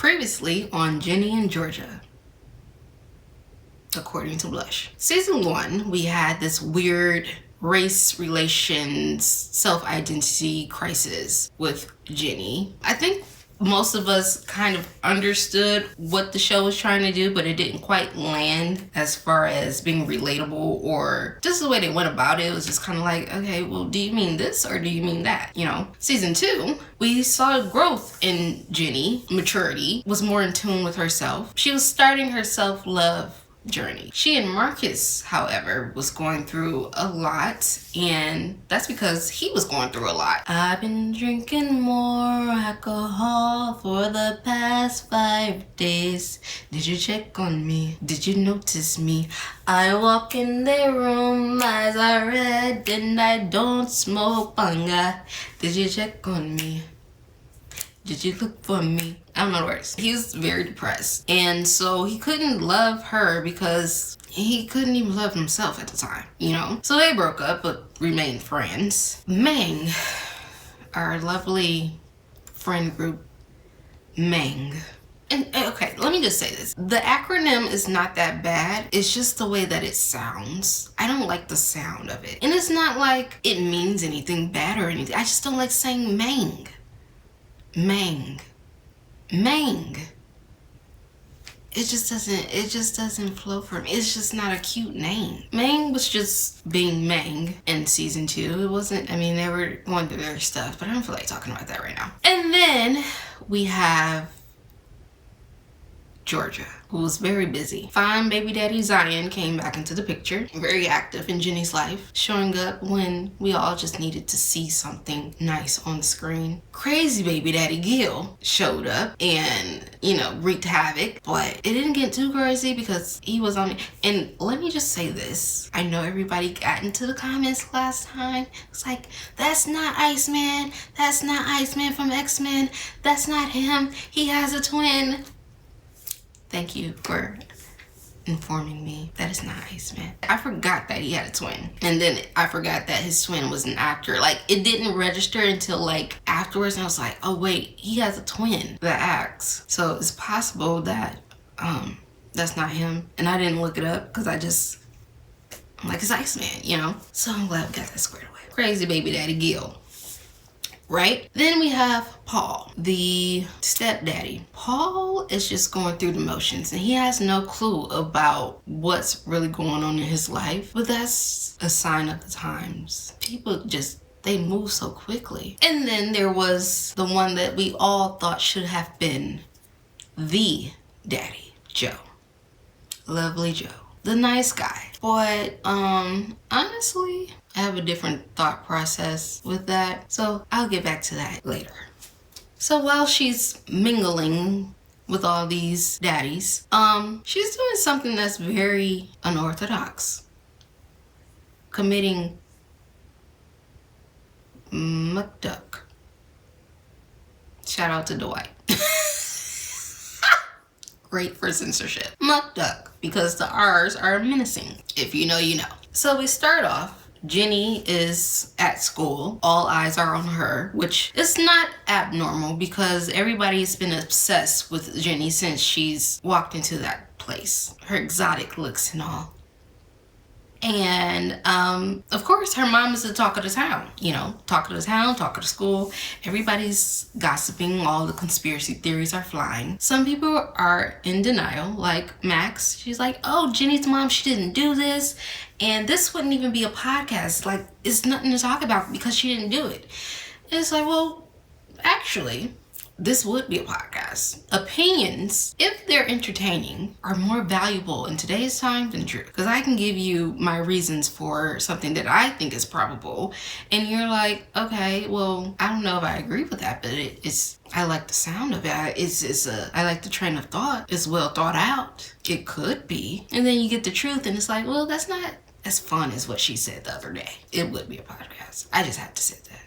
Previously on Ginny and Georgia, according to Blush. Season 1, we had this weird race relations self-identity crisis with Ginny. I think most of us kind of understood what the show was trying to do, but it didn't quite land as far as being relatable or just the way they went about it. It was just kind of like, okay, well, do you mean this or do you mean that? You know, season 2, we saw growth in Ginny. Maturity, was more in tune with herself. She was starting her self-love journey. She and Marcus, however, was going through a lot, and that's because he was going through a lot. I've been drinking more alcohol for the past 5 days. Did you check on me? Did you notice me? I walk in their room, eyes are red, and I don't smoke banga. Did you check on me? Did you look for me? I don't know the words. He was very depressed. And so he couldn't love her because he couldn't even love himself at the time, you know? So they broke up but remained friends. Meng, our lovely friend group, Meng. And okay, let me just say this. The acronym is not that bad. It's just the way that it sounds. I don't like the sound of it. And it's not like it means anything bad or anything. I just don't like saying Meng. Meng. It just doesn't flow for me. It's just not a cute name. Meng was just being Meng in season 2. It wasn't, I mean, they were going through their stuff, but I don't feel like talking about that right now. And then we have Georgia, who was very busy. Fine baby daddy Zion came back into the picture, very active in Ginny's life, showing up when we all just needed to see something nice on the screen. Crazy baby daddy Gil showed up and, you know, wreaked havoc, but it didn't get too crazy because he was on it. And let me just say this. I know everybody got into the comments last time. It's like, that's not Iceman. That's not Iceman from X-Men. That's not him. He has a twin. Thank you for informing me. That is not Iceman. I forgot that he had a twin. And then I forgot that his twin was an actor. Like, it didn't register until like afterwards. And I was like, oh wait, he has a twin that acts. So it's possible that that's not him. And I didn't look it up because I'm like, it's Iceman, you know? So I'm glad we got that squared away. Crazy baby daddy Gil. Right? Then we have Paul, the stepdaddy. Paul is just going through the motions and he has no clue about what's really going on in his life. But that's a sign of the times. People they move so quickly. And then there was the one that we all thought should have been the daddy, Joe. Lovely Joe. The nice guy. But honestly, I have a different thought process with that. So I'll get back to that later. So while she's mingling with all these daddies, she's doing something that's very unorthodox. Committing McDuck. Shout out to Dwight. Great for censorship. McDuck, because the R's are menacing. If you know, you know. So we start off, Ginny is at school. All eyes are on her, which is not abnormal because everybody's been obsessed with Ginny since she's walked into that place. Her exotic looks and all. And of course, her mom is the talk of the town, you know, talk of the town, talk of the school. Everybody's gossiping. All the conspiracy theories are flying. Some people are in denial, like Max. She's like, oh, Ginny's mom, she didn't do this. And this wouldn't even be a podcast. Like, it's nothing to talk about because she didn't do it. And it's like, well, actually, this would be a podcast. Opinions, if they're entertaining, are more valuable in today's time than truth. Because I can give you my reasons for something that I think is probable, and you're like, okay, well, I don't know if I agree with that, but I like the sound of it. I like the train of thought. It's well thought out. It could be. And then you get the truth, and it's like, well, that's not as fun as what she said the other day. It would be a podcast. I just had to say that.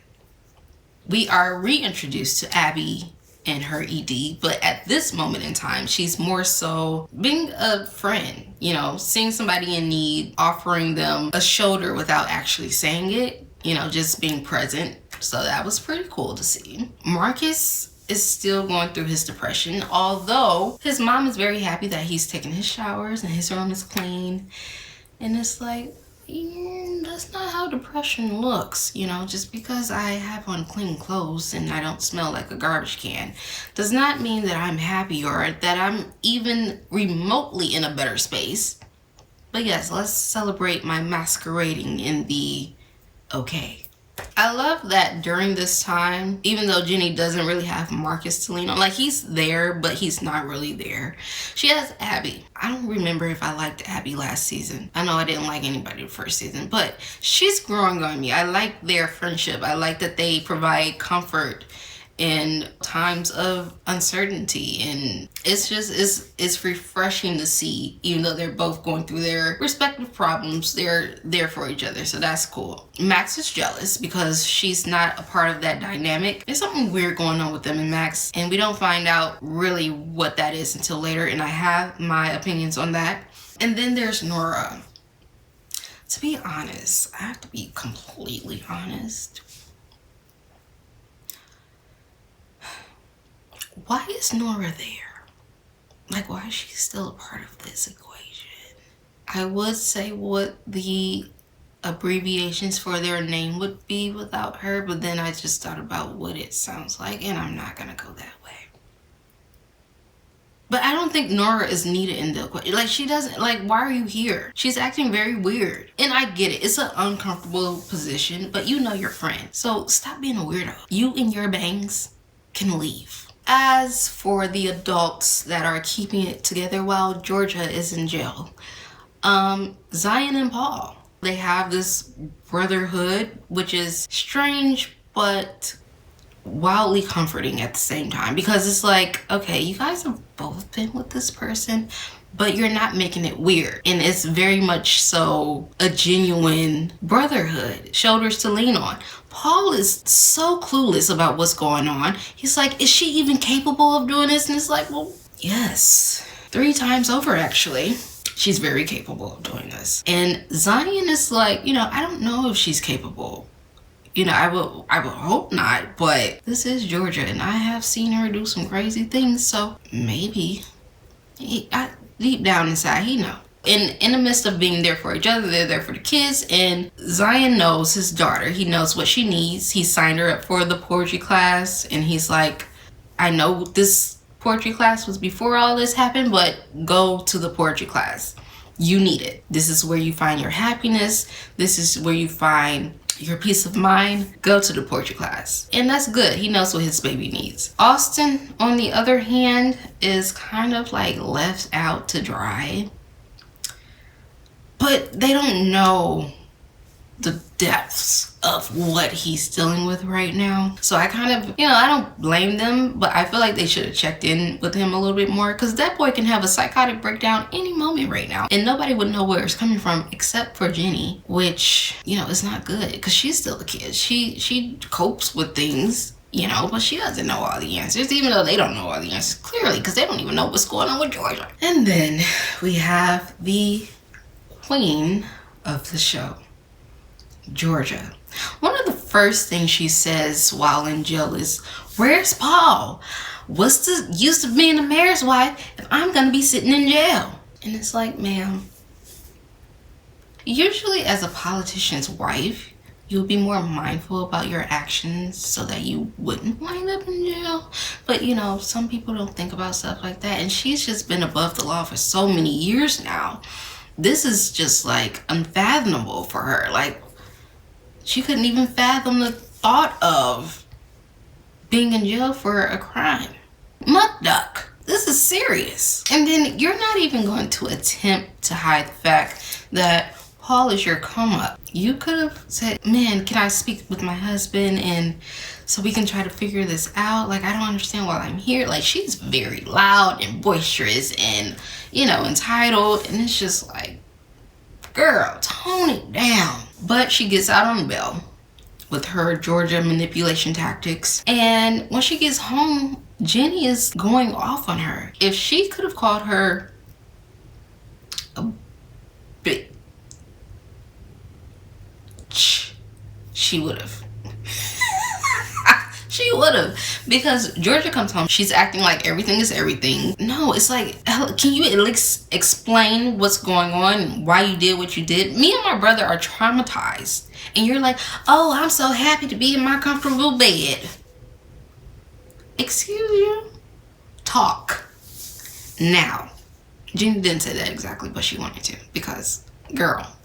We are reintroduced to Abby and her ED, but at this moment in time, she's more so being a friend, you know, seeing somebody in need, offering them a shoulder without actually saying it, you know, just being present. So that was pretty cool to see. Marcus is still going through his depression, although his mom is very happy that he's taking his showers and his room is clean. And it's like, that's not how depression looks. You know, just because I have on clean clothes and I don't smell like a garbage can does not mean that I'm happy or that I'm even remotely in a better space. But yes, let's celebrate my masquerading in the okay. I love that during this time, even though Ginny doesn't really have Marcus to lean on, like he's there, but he's not really there. She has Abby. I don't remember if I liked Abby last season. I know I didn't like anybody the first season, but she's growing on me. I like their friendship. I like that they provide comfort in times of uncertainty, and it's refreshing to see. Even though they're both going through their respective problems, they're there for each other, so that's cool. Max is jealous because she's not a part of that dynamic. There's something weird going on with them and Max, and we don't find out really what that is until later, and I have my opinions on that. And then there's Nora. To be honest, I have to be completely honest, why is Nora there? Like, why is she still a part of this equation? I would say what the abbreviations for their name would be without her, but then I just thought about what it sounds like, and I'm not gonna go that way. But I don't think Nora is needed in the equation. Like, she doesn't, like, why are you here? She's acting very weird. And I get it, it's an uncomfortable position, but you know your friend. So stop being a weirdo. You and your bangs can leave. As for the adults that are keeping it together while Georgia is in jail, Zion and Paul, they have this brotherhood, which is strange but wildly comforting at the same time, because it's like, okay, you guys have both been with this person, but you're not making it weird. And it's very much so a genuine brotherhood, shoulders to lean on. Paul is so clueless about what's going on. He's like, is she even capable of doing this? And it's like, well, yes. 3 times over, actually. She's very capable of doing this. And Zion is like, you know, I don't know if she's capable. You know, I would hope not, but this is Georgia, and I have seen her do some crazy things, so maybe. Deep down inside, he knows. In the midst of being there for each other, they're there for the kids, and Zion knows his daughter. He knows what she needs. He signed her up for the poetry class, and he's like, I know this poetry class was before all this happened, but go to the poetry class. You need it. This is where you find your happiness. This is where you find your peace of mind. Go to the poetry class. And that's good. He knows what his baby needs. Austin, on the other hand, is kind of like left out to dry. But they don't know the depths of what he's dealing with right now. So I kind of, you know, I don't blame them, but I feel like they should have checked in with him a little bit more, because that boy can have a psychotic breakdown any moment right now, and nobody would know where it's coming from except for Ginny, which, you know, is not good, because she's still a kid. She copes with things, you know, but she doesn't know all the answers, even though they don't know all the answers clearly, because they don't even know what's going on with Georgia. And then we have the queen of the show, Georgia. One of the first things she says while in jail is, where's Paul? What's the use of being the mayor's wife if I'm gonna be sitting in jail? And it's like, ma'am, usually as a politician's wife, you'll be more mindful about your actions so that you wouldn't wind up in jail. But you know, some people don't think about stuff like that, and she's just been above the law for so many years now. This is just like unfathomable for her. Like, she couldn't even fathom the thought of being in jail for a crime. Muck duck. This is serious. And then you're not even going to attempt to hide the fact that Paul is your come up. You could have said, man, can I speak with my husband and so we can try to figure this out? Like, I don't understand why I'm here. Like, she's very loud and boisterous and, you know, entitled. And it's just like, girl, tone it down. But she gets out on bail with her Georgia manipulation tactics. And when she gets home, Ginny is going off on her. If she could have called her a bitch, she would have. She would have, because Georgia comes home, she's acting like everything is everything. No, it's like, can you at least explain what's going on, why you did what you did? Me and my brother are traumatized, and you're like, oh, I'm so happy to be in my comfortable bed. Excuse you? Talk. Now, Ginny didn't say that exactly, but she wanted to, because, girl.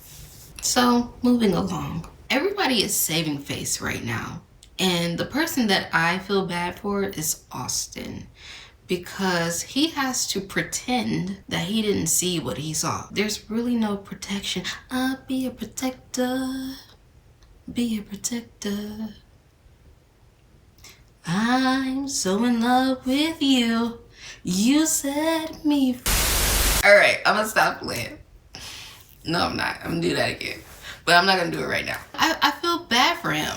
So, moving along. Everybody is saving face right now. And the person that I feel bad for is Austin, because he has to pretend that he didn't see what he saw. There's really no protection. Be a protector. Be a protector. I'm so in love with you. You set me free. Alright, I'm gonna stop playing. No, I'm not. I'm gonna do that again. But I'm not gonna do it right now. I feel bad for him.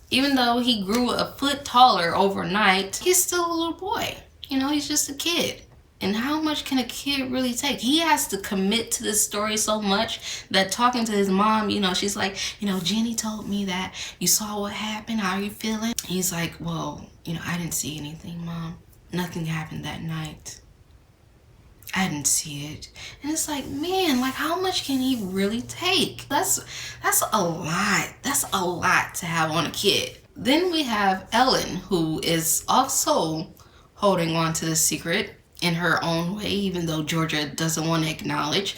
Even though he grew a foot taller overnight, he's still a little boy. You know, he's just a kid. And how much can a kid really take? He has to commit to this story so much that talking to his mom, you know, she's like, you know, Ginny told me that you saw what happened. How are you feeling? He's like, well, you know, I didn't see anything, Mom. Nothing happened that night. I didn't see it. And it's like, man, like, how much can he really take? That's a lot. That's a lot to have on a kid. Then we have Ellen, who is also holding on to the secret in her own way, even though Georgia doesn't want to acknowledge.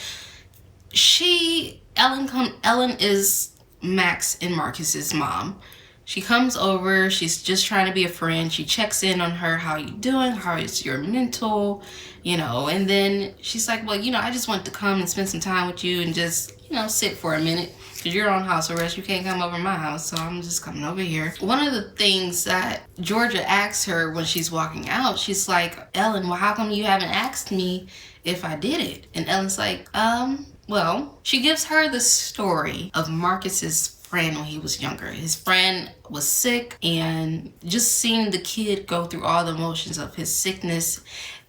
Ellen is Max and Marcus's mom. She comes over, she's just trying to be a friend. She checks in on her, how you doing? How is your mental? You know, and then she's like, well, you know, I just want to come and spend some time with you and just, you know, sit for a minute. Because you're on house arrest, you can't come over my house, so I'm just coming over here. One of the things that Georgia asks her when she's walking out, she's like, Ellen, well, how come you haven't asked me if I did it? And Ellen's like, well, she gives her the story of Marcus's friend when he was younger. His friend was sick, and just seeing the kid go through all the motions of his sickness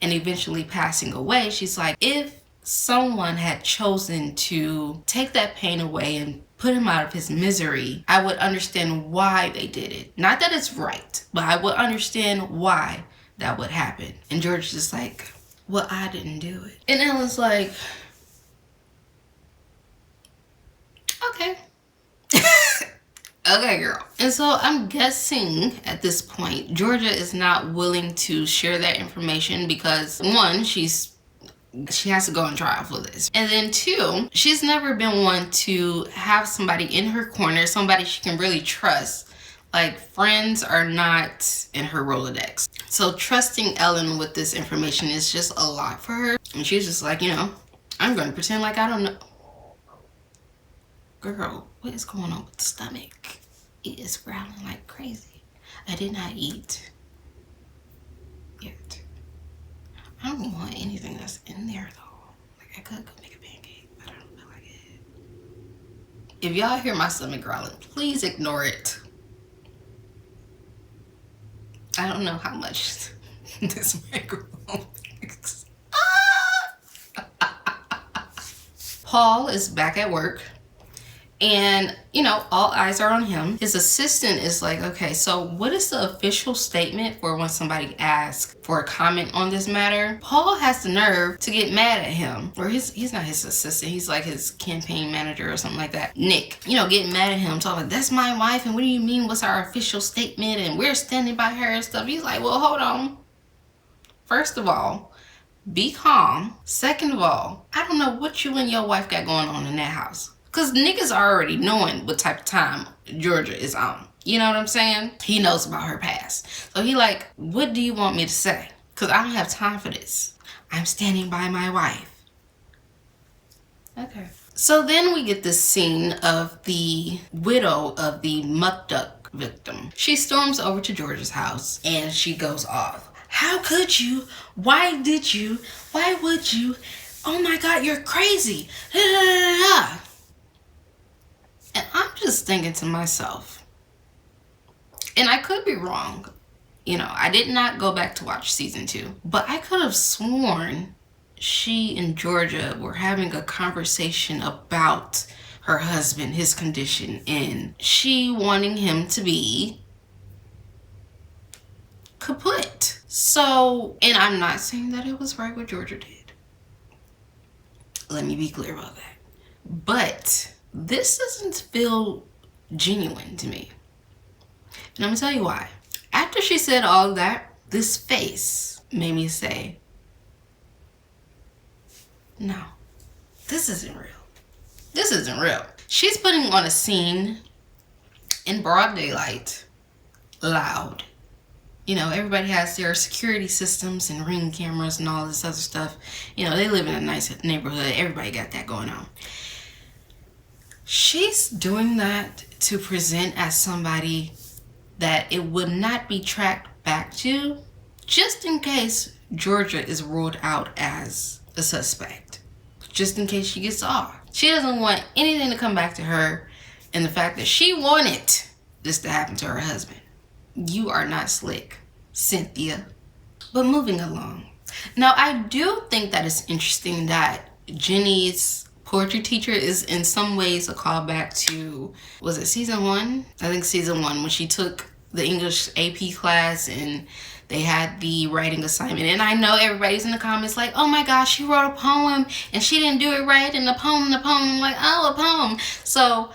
and eventually passing away, she's like, if someone had chosen to take that pain away and put him out of his misery, I would understand why they did it. Not that it's right, but I would understand why that would happen. And George's just like, well, I didn't do it. And Ellen's like, okay. Okay, girl. And so I'm guessing at this point, Georgia is not willing to share that information because, one, she has to go on trial for this. And then two, she's never been one to have somebody in her corner, somebody she can really trust. Like, friends are not in her Rolodex. So trusting Ellen with this information is just a lot for her. And she's just like, you know, I'm going to pretend like I don't know. Girl, what is going on with the stomach? It is growling like crazy. I did not eat yet. I don't want anything that's in there though. Like, I could go make a pancake, but I don't feel like it. If y'all hear my stomach growling, please ignore it. I don't know how much this microphone makes. Paul is back at work. And, you know, all eyes are on him. His assistant is like, okay, so what is the official statement for when somebody asks for a comment on this matter? Paul has the nerve to get mad at him. Or he's not his assistant. He's like his campaign manager or something like that. Nick, you know, getting mad at him. Talking like, that's my wife. And what do you mean? What's our official statement? And we're standing by her and stuff. He's like, well, hold on. First of all, be calm. Second of all, I don't know what you and your wife got going on in that house. Because niggas already knowing what type of time Georgia is on. You know what I'm saying? He knows about her past. So he like, what do you want me to say? Because I don't have time for this. I'm standing by my wife. Okay. So then we get this scene of the widow of the muck duck victim. She storms over to Georgia's house and she goes off. How could you? Why did you? Why would you? Oh my God, you're crazy. And I'm just thinking to myself, and I could be wrong, you know, I did not go back to watch season 2, but I could have sworn she and Georgia were having a conversation about her husband, his condition, and she wanting him to be kaput. So, and I'm not saying that it was right what Georgia did. Let me be clear about that. But this doesn't feel genuine to me. And I'm gonna tell you why. After she said all that, this face made me say, no, this isn't real. This isn't real. She's putting on a scene in broad daylight, loud. You know, everybody has their security systems and ring cameras and all this other stuff. You know, they live in a nice neighborhood. Everybody got that going on. She's doing that to present as somebody that it would not be tracked back to, just in case Georgia is ruled out as a suspect. Just in case she gets off. She doesn't want anything to come back to her, and the fact that she wanted this to happen to her husband. You are not slick, Cynthia. But moving along. Now, I do think that it's interesting that Ginny's poetry teacher is in some ways a callback to, was it season 1? I think season 1, when she took the English AP class and they had the writing assignment. And I know everybody's in the comments like, oh my gosh, she wrote a poem and she didn't do it right. And the poem, like, oh, a poem. So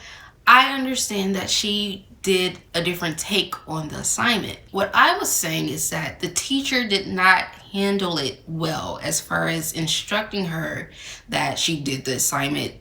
I understand that she did a different take on the assignment. What I was saying is that the teacher did not handle it well as far as instructing her that she did the assignment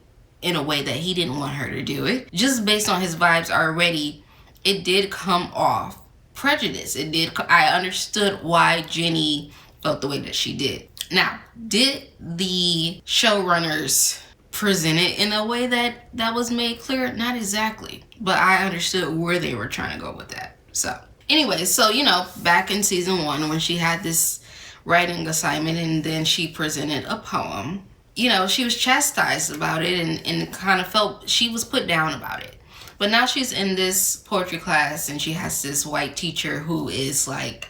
in a way that he didn't want her to do it. Just based on his vibes already, it did come off prejudice. It did. I understood why Ginny felt the way that she did. Now, did the showrunners present it in a way that was made clear? Not exactly, but I understood where they were trying to go with that. So anyway, so you know, back in season 1 when she had this writing assignment and then she presented a poem, you know, she was chastised about it and kind of felt she was put down about it. But now she's in this poetry class and she has this white teacher who is like,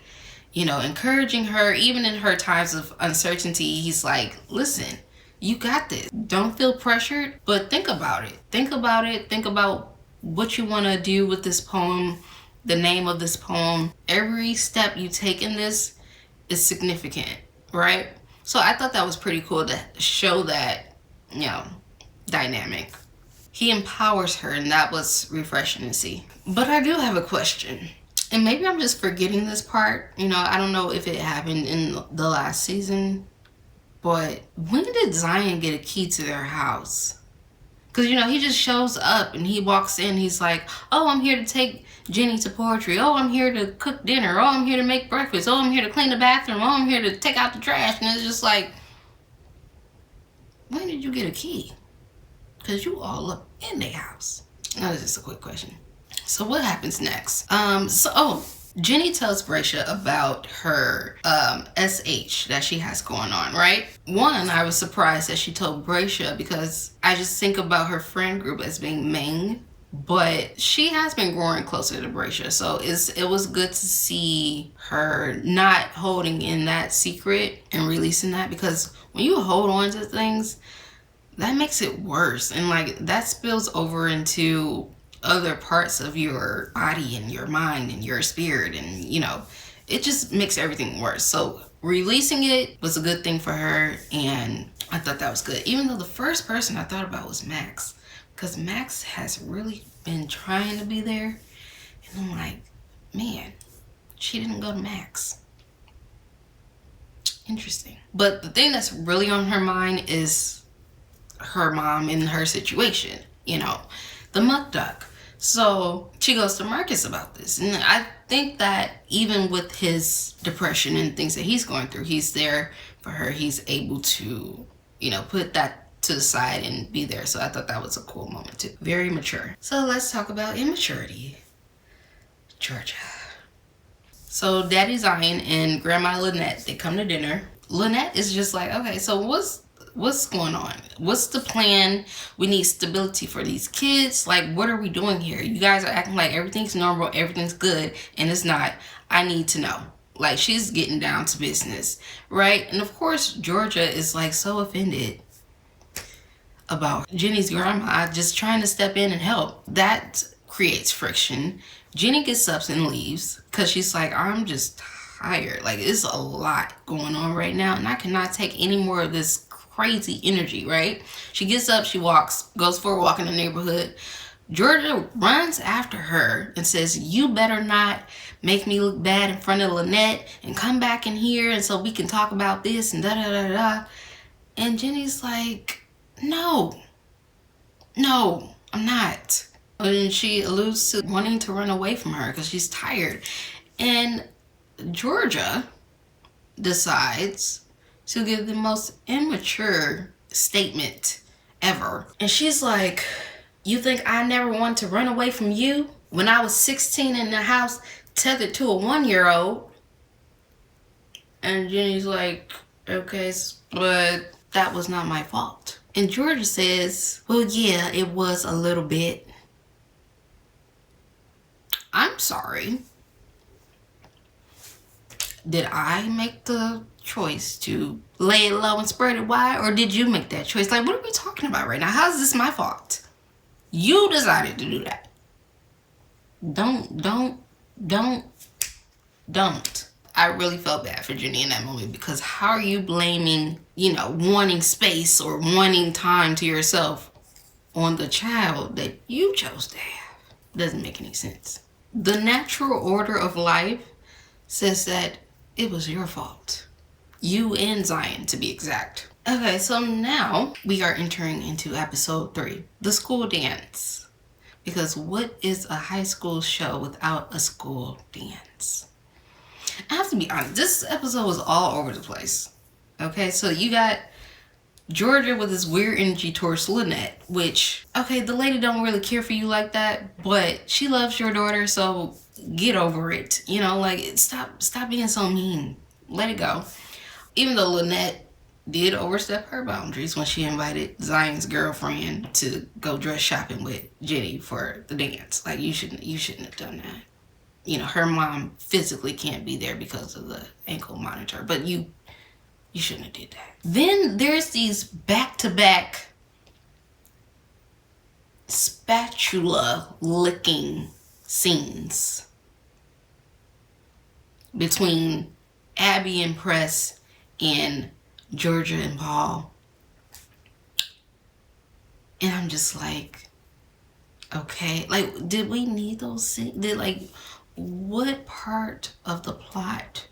you know, encouraging her even in her times of uncertainty. He's like, listen, you got this. Don't feel pressured, but think about it. Think about it. Think about what you want to do with this poem, the name of this poem. Every step you take in this is significant, right? So I thought that was pretty cool to show that, you know, dynamic. He empowers her, and that was refreshing to see. But I do have a question. And maybe I'm just forgetting this part. You know, I don't know if it happened in the last season. But when did Zion get a key to their house? Because, you know, he just shows up and he walks in. He's like, oh, I'm here to take Ginny to poetry. Oh, I'm here to cook dinner. Oh, I'm here to make breakfast. Oh, I'm here to clean the bathroom. Oh, I'm here to take out the trash. And it's just like, when did you get a key? Because you all up in their house. That was just a quick question. So what happens next? Ginny tells Bracia about her SH that she has going on, right? One, I was surprised that she told Bracia because I just think about her friend group as being Ming, but she has been growing closer to Bracia. So it was good to see her not holding in that secret and releasing that, because when you hold on to things, that makes it worse. And like that spills over into other parts of your body and your mind and your spirit, and you know, it just makes everything worse. So releasing it was a good thing for her, and I thought that was good, even though the first person I thought about was Max, because Max has really been trying to be there, and I'm like, man, she didn't go to Max. Interesting. But the thing that's really on her mind is her mom and her situation, you know, the muck duck. So she goes to Marcus about this. And I think that even with his depression and things that he's going through, he's there for her. He's able to, you know, put that to the side and be there. So I thought that was a cool moment too. Very mature. So let's talk about immaturity. Georgia. So Daddy Zion and Grandma Lynette, they come to dinner. Lynette is just like, okay, so what's going on? What's the plan? We need stability for these kids. Like, what are we doing here? You guys are acting like everything's normal, everything's good, and it's not. I need to know. Like, she's getting down to business, right? And of course, Georgia is like so offended about Ginny's grandma just trying to step in and help. That creates friction. Ginny gets up and leaves because she's like, I'm just tired. Like, it's a lot going on right now, and I cannot take any more of this crazy energy, right? She gets up, she walks, goes for a walk in the neighborhood. Georgia runs after her and says, you better not make me look bad in front of Lynette, and come back in here and so we can talk about this and da-da-da-da. And Ginny's like, no, I'm not. And she alludes to wanting to run away from her because she's tired. And Georgia decides to give the most immature statement ever. And she's like, you think I never wanted to run away from you when I was 16 in the house tethered to a 1-year-old? And Ginny's like, okay, but that was not my fault. And Georgia says, well, yeah, it was a little bit. I'm sorry. Did I make the choice to lay it low and spread it wide, or did you make that choice? Like, what are we talking about right now? How is this my fault? You decided to do that. Don't. I really felt bad for Ginny in that moment, because how are you blaming, wanting space or wanting time to yourself on the child that you chose to have? Doesn't make any sense. The natural order of life says that it was your fault. You and Zion, to be exact. Okay, so now we are entering into episode 3, the school dance. Because what is a high school show without a school dance? I have to be honest, this episode was all over the place. Okay, so you got Georgia with this weird energy towards Lynette, which, okay, the lady don't really care for you like that, but she loves your daughter, so get over it. Stop being so mean. Let it go. Even though Lynette did overstep her boundaries when she invited Zion's girlfriend to go dress shopping with Ginny for the dance. Like, you shouldn't have done that. Her mom physically can't be there because of the ankle monitor, but you shouldn't have did that. Then there's these back-to-back spatula licking scenes between Abby and Press and Georgia and Paul. And I'm just like, okay, like, did we need those scenes? What part of the plot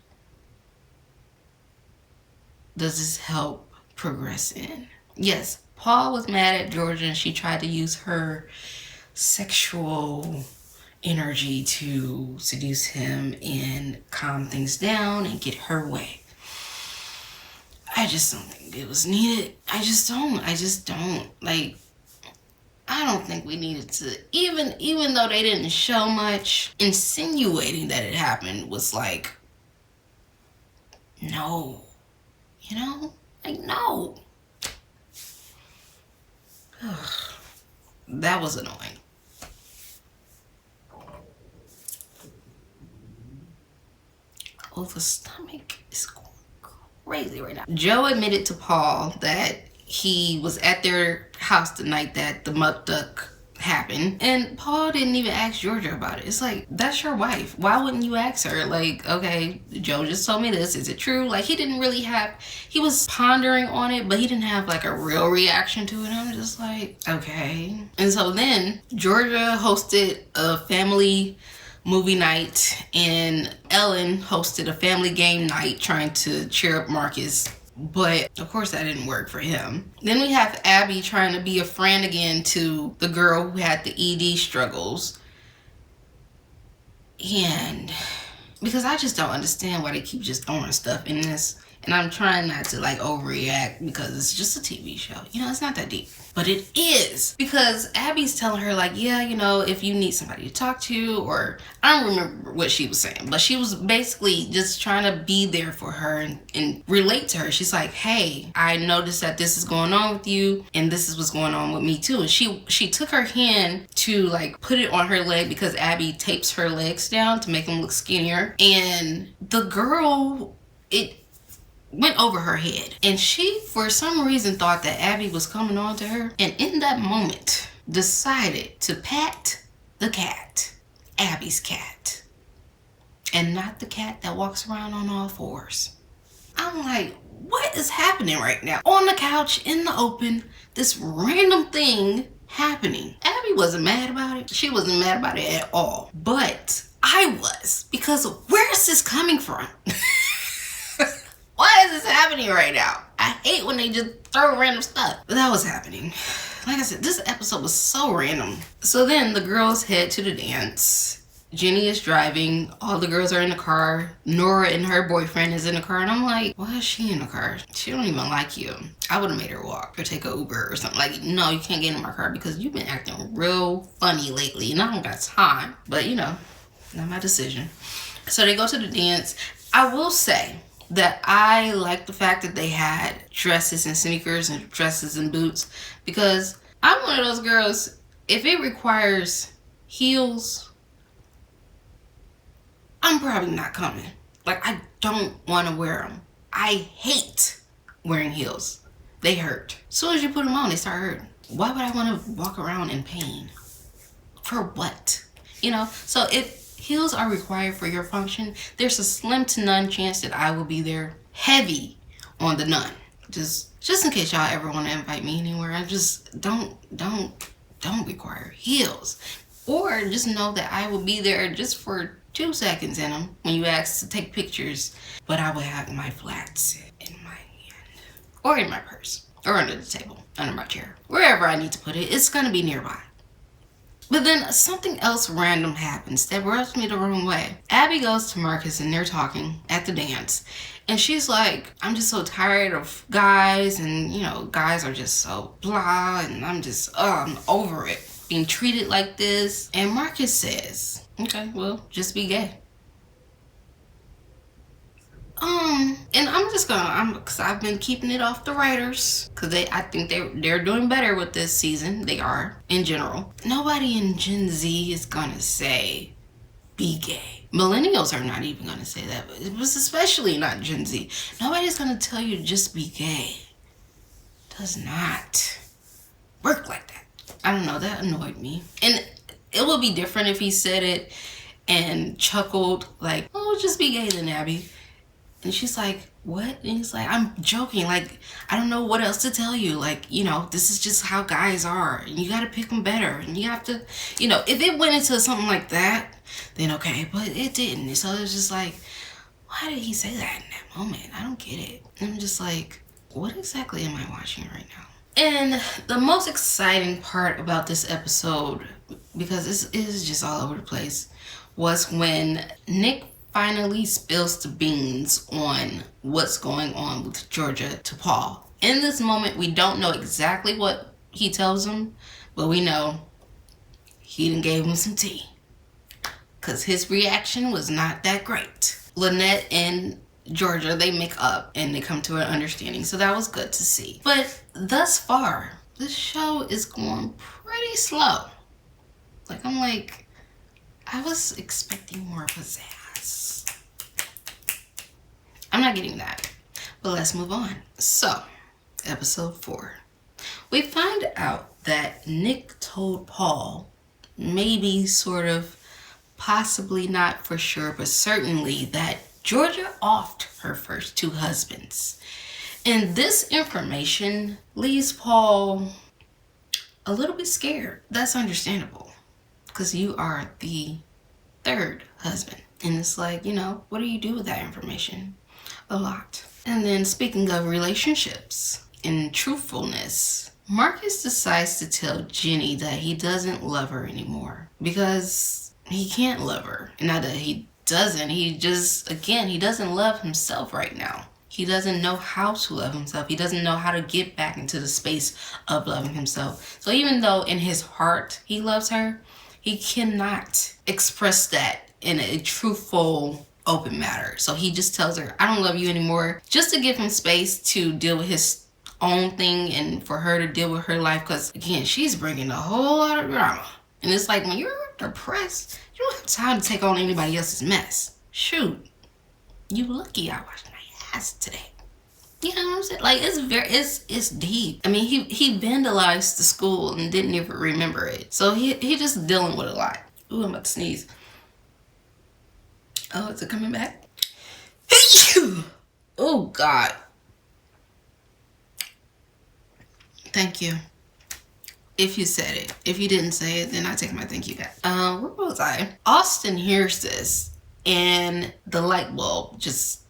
does this help progress in? Yes, Paul was mad at Georgia and she tried to use her sexual energy to seduce him and calm things down and get her way. I just don't think it was needed. I just don't. I don't think we needed to, even though they didn't show much, insinuating that it happened was like, no. No. That was annoying. Oh, the stomach is going crazy right now. Joe admitted to Paul that he was at their house the night that the muck duck happened, and Paul didn't even ask Georgia about it. It's like, that's your wife. Why wouldn't you ask her? Like, okay, Joe just told me this. Is it true? Like, he was pondering on it, but he didn't have like a real reaction to it. I'm just like, okay. And so then Georgia hosted a family movie night, and Ellen hosted a family game night trying to cheer up Marcus. But of course that didn't work for him. Then we have Abby trying to be a friend again to the girl who had the ED struggles. And because I just don't understand why they keep just throwing stuff in this. And I'm trying not to like overreact because it's just a TV show. It's not that deep. But it is, because Abby's telling her like, yeah, if you need somebody to talk to, or I don't remember what she was saying, but she was basically just trying to be there for her and relate to her. She's like, hey, I noticed that this is going on with you, and this is what's going on with me too. And she took her hand to like put it on her leg, because Abby tapes her legs down to make them look skinnier. And the girl, it went over her head, and she for some reason thought that Abby was coming on to her, and in that moment decided to pat the cat, Abby's cat. and not the cat that walks around on all fours. I'm like, what is happening right now? On the couch, in the open, this random thing happening. Abby wasn't mad about it. She wasn't mad about it at all. But I was, because where is this coming from? Why is this happening right now? I hate when they just throw random stuff. But that was happening. Like I said, this episode was so random. So then the girls head to the dance. Ginny is driving. All the girls are in the car. Nora and her boyfriend is in the car. And I'm like, why is she in the car? She don't even like you. I would have made her walk or take an Uber or something. Like, no, you can't get in my car because you've been acting real funny lately. And I don't got time. But, you know, not my decision. So they go to the dance. I will say that I like the fact that they had dresses and sneakers and dresses and boots, because I'm one of those girls, if it requires heels, I'm probably not coming. Like, I don't want to wear them. I hate wearing heels. They hurt. As soon as you put them on, they start hurting. Why would I want to walk around in pain? For what? You know, so if heels are required for your function, there's a slim to none chance that I will be there. Heavy on the none. Just in case y'all ever want to invite me anywhere, I just don't require heels. Or just know that I will be there just for 2 seconds in them when you ask to take pictures. But I will have my flats in my hand. Or in my purse. Or under the table. Under my chair. Wherever I need to put it, it's going to be nearby. But then something else random happens that rubs me the wrong way. Abby goes to Marcus and they're talking at the dance. And she's like, I'm just so tired of guys, and you know, guys are just so blah, and I'm over it. Being treated like this. And Marcus says, okay, well, just be gay. And because I've been keeping it off the writers, because I think they're doing better with this season. They are, in general. Nobody in Gen Z is gonna say, be gay. Millennials are not even gonna say that, but it was especially not Gen Z. Nobody's gonna tell you to just be gay. Does not work like that. I don't know, that annoyed me. And it would be different if he said it and chuckled like, oh, just be gay then, Abby. And she's like, what? And he's like, I'm joking. Like, I don't know what else to tell you. Like, you know, this is just how guys are. And you got to pick them better. And you have to, you know, if it went into something like that, then okay. But it didn't. So it's just like, why did he say that in that moment? I don't get it. And I'm just like, what exactly am I watching right now? And the most exciting part about this episode, because this is just all over the place, was when Nick finally spills the beans on what's going on with Georgia to Paul. In this moment, we don't know exactly what he tells him, but we know he done gave him some tea. Because his reaction was not that great. Lynette and Georgia, they make up and they come to an understanding. So that was good to see. But thus far, this show is going pretty slow. Like, I was expecting more pizzazz. I'm not getting that. But let's move on. So, episode 4. We find out that Nick told Paul, maybe sort of, possibly not for sure, but certainly, that Georgia offed her first 2 husbands. And this information leaves Paul a little bit scared. That's understandable, because you are the 3rd husband. And it's like, you know, what do you do with that information? A lot. And then speaking of relationships and truthfulness, Marcus decides to tell Ginny that he doesn't love her anymore because he can't love her. Not that he doesn't, he doesn't love himself right now. He doesn't know how to love himself. He doesn't know how to get back into the space of loving himself. So even though in his heart he loves her, he cannot express that in a truthful, open matter. So he just tells her, I don't love you anymore, just to give him space to deal with his own thing and for her to deal with her life. Because again, she's bringing a whole lot of drama. And it's like, when you're depressed, you don't have time to take on anybody else's mess. Shoot, you lucky I washed my ass today. You know what I'm saying? Like, it's deep. I mean, he vandalized the school and didn't even remember it. So he just dealing with a lot. Ooh, I'm about to sneeze. Oh, is it coming back? Oh, God. Thank you. If you said it. If you didn't say it, then I take my thank you back. Where was I? Austin hears this, and the light bulb just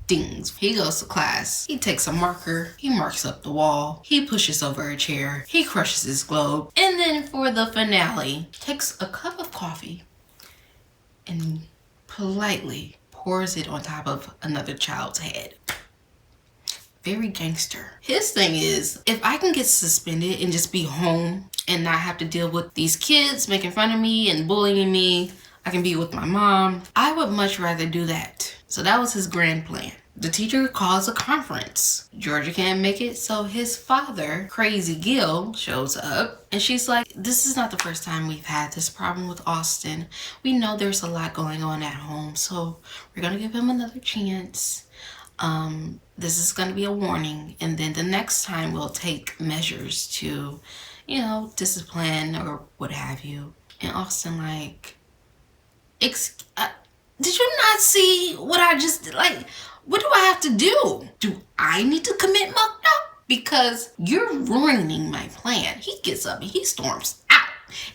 dings. He goes to class. He takes a marker. He marks up the wall. He pushes over a chair. He crushes his globe. And then for the finale, takes a cup of coffee and politely pours it on top of another child's head. Very gangster. His thing is, if I can get suspended and just be home and not have to deal with these kids making fun of me and bullying me, I can be with my mom. I would much rather do that. So that was his grand plan. The teacher calls a conference. Georgia can't make it, so his father, Crazy Gil, shows up. And she's like, this is not the first time we've had this problem with Austin. We know there's a lot going on at home, so we're gonna give him another chance. This is going to be a warning, and then the next time we'll take measures to, discipline or what have you. And Austin like, did you not see what I just did? Like, what do I have to do? Do I need to commit mucked up? Because you're ruining my plan. He gets up and he storms out.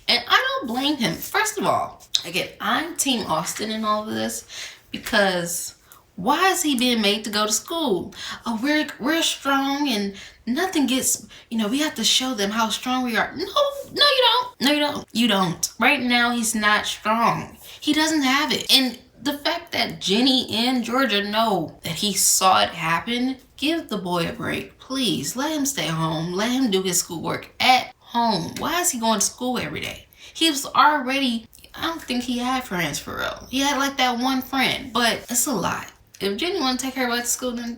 And I don't blame him. First of all, again, I'm Team Austin in all of this, because why is he being made to go to school? Oh, we're strong and nothing gets, we have to show them how strong we are. No, you don't. No, you don't. You don't. Right now, he's not strong. He doesn't have it. And the fact that Ginny and Georgia know that he saw it happen, give the boy a break. Please, let him stay home. Let him do his schoolwork at home. Why is he going to school every day? He was already, I don't think he had friends for real. He had like that one friend, but it's a lot. If Ginny want to take her back to school, then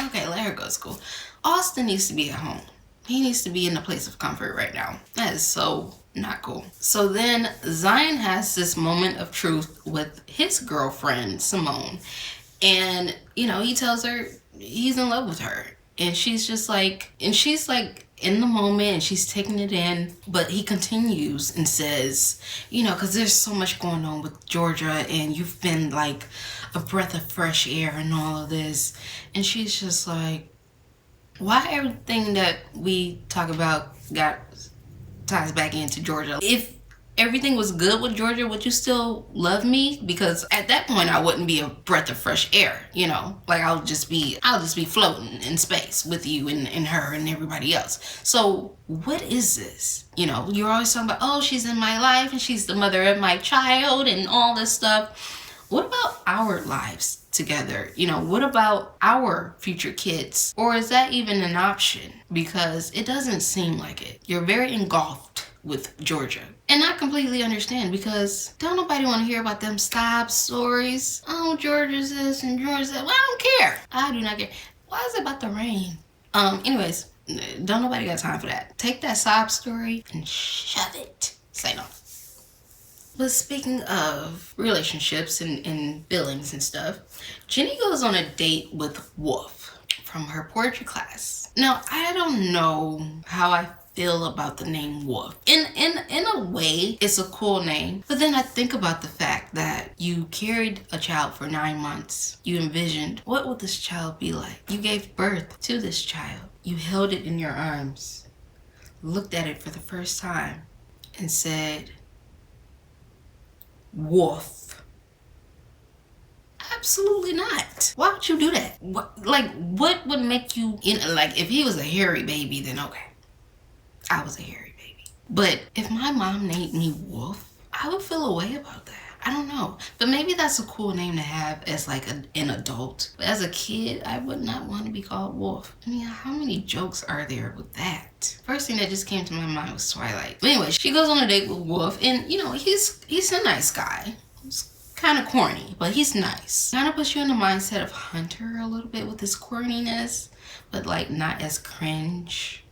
okay, let her go to school. Austin needs to be at home. He needs to be in a place of comfort right now. That is so not cool. So then Zion has this moment of truth with his girlfriend, Simone. And, he tells her he's in love with her. And she's like in the moment, and she's taking it in. But he continues and says, because there's so much going on with Georgia, and you've been like a breath of fresh air and all of this. And she's just like, why everything that we talk about ties back into Georgia? If everything was good with Georgia, would you still love me? Because at that point, I wouldn't be a breath of fresh air, like I'll just be floating in space with you and her and everybody else. So what is this? You're always talking about, oh, she's in my life and she's the mother of my child and all this stuff. What about our lives together? What about our future kids? Or is that even an option? Because it doesn't seem like it. You're very engulfed with Georgia. And I completely understand, because don't nobody want to hear about them sob stories. Oh, Georgia's this and Georgia's that. Well, I don't care. I do not care. Why is it about the rain? Anyways, don't nobody got time for that. Take that sob story and shove it. Say no. But speaking of relationships and feelings and stuff, Ginny goes on a date with Wolf from her poetry class. Now, I don't know how I feel about the name Wolf. In a way, it's a cool name. But then I think about the fact that you carried a child for 9 months. You envisioned, what would this child be like? You gave birth to this child. You held it in your arms, looked at it for the first time, and said, Wolf. Absolutely not. Why would you do that? What would make you, if he was a hairy baby, then okay. I was a hairy baby. But if my mom named me Wolf, I would feel a way about that. I don't know. But maybe that's a cool name to have as like an adult. But as a kid, I would not want to be called Wolf. I mean, how many jokes are there with that? First thing that just came to my mind was Twilight. But anyway, she goes on a date with Wolf, and he's a nice guy. He's kind of corny, but he's nice. Kind of puts you in the mindset of Hunter a little bit with his corniness, but like not as cringe.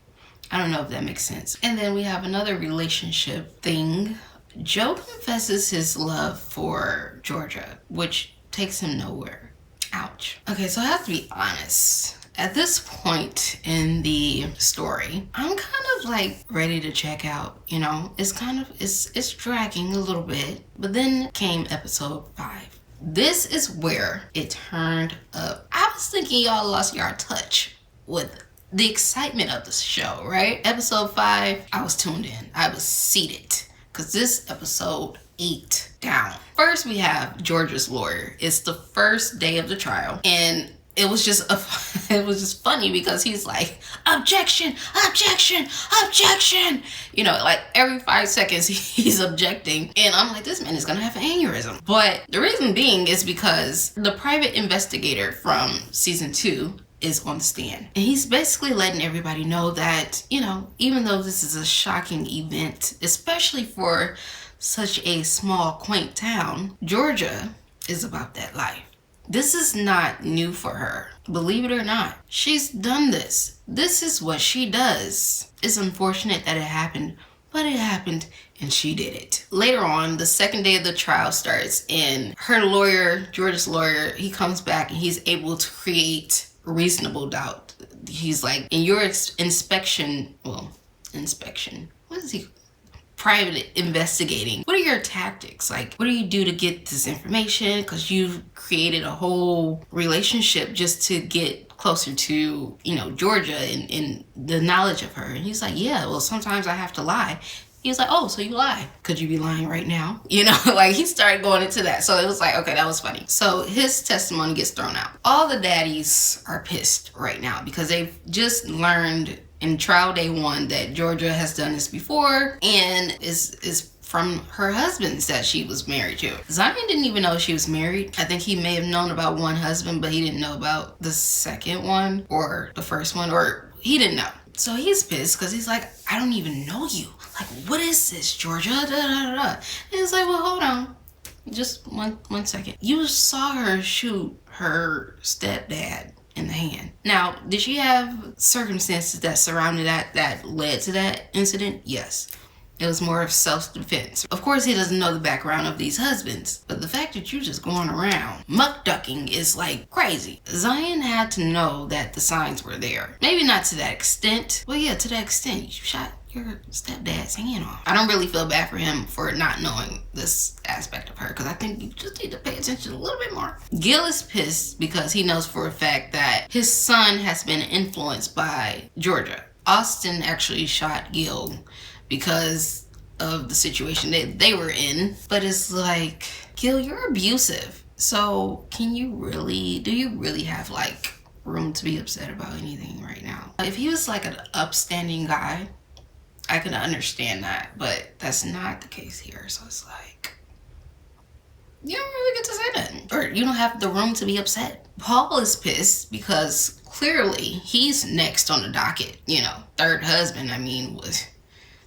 I don't know if that makes sense. And then we have another relationship thing. Joe confesses his love for Georgia, which takes him nowhere. Ouch. Okay, so I have to be honest. At this point in the story, I'm kind of like ready to check out, It's dragging a little bit. But then came episode 5. This is where it turned up. I was thinking y'all lost your touch with the excitement of the show, right? Episode 5, I was tuned in. I was seated. Because this episode ate down. First, we have Georgia's lawyer. It's the first day of the trial. And it was just funny because he's like, objection, objection, objection. You know, like every 5 seconds he's objecting. And I'm like, this man is gonna have an aneurysm. But the reason being is because the private investigator from season 2 is on the stand. And he's basically letting everybody know that, you know, even though this is a shocking event, especially for such a small, quaint town, Georgia is about that life. This is not new for her. Believe it or not, she's done this. This is what she does. It's unfortunate that it happened, but it happened and she did it. Later on, the second day of the trial starts and her lawyer, Georgia's lawyer, he comes back and he's able to create reasonable doubt. He's like, in your inspection, what is he? Private investigating. What are your tactics? Like, what do you do to get this information? Because you've created a whole relationship just to get closer to, you know, Georgia and the knowledge of her. And he's like, yeah, well, sometimes I have to lie. He was like, oh, so you lie. Could you be lying right now? You know, like he started going into that. So it was like, okay, that was funny. So his testimony gets thrown out. All the daddies are pissed right now because they've just learned in trial day 1 that Georgia has done this before and is from her husbands that she was married to. Zion didn't even know she was married. I think he may have known about one husband, but he didn't know about the second one or the first one, or he didn't know. So he's pissed because he's like, I don't even know you. Like, what is this, Georgia? Da, da, da. And it's like, well, hold on. Just one second. You saw her shoot her stepdad in the hand. Now, did she have circumstances that surrounded that led to that incident? Yes. It was more of self-defense. Of course, he doesn't know the background of these husbands, but the fact that you're just going around muck ducking is like crazy. Zion had to know that the signs were there. Maybe not to that extent. Well, yeah, to that extent. You shot your stepdad's hand off. I don't really feel bad for him for not knowing this aspect of her, because I think you just need to pay attention a little bit more. Gil is pissed because he knows for a fact that his son has been influenced by Georgia. Austin actually shot Gil because of the situation that they were in. But it's like, Gil, you're abusive. So do you really have like room to be upset about anything right now? If he was like an upstanding guy, I can understand that, but that's not the case here. So it's like, you don't really get to say nothing, or you don't have the room to be upset. Paul is pissed because clearly he's next on the docket. You know, third husband,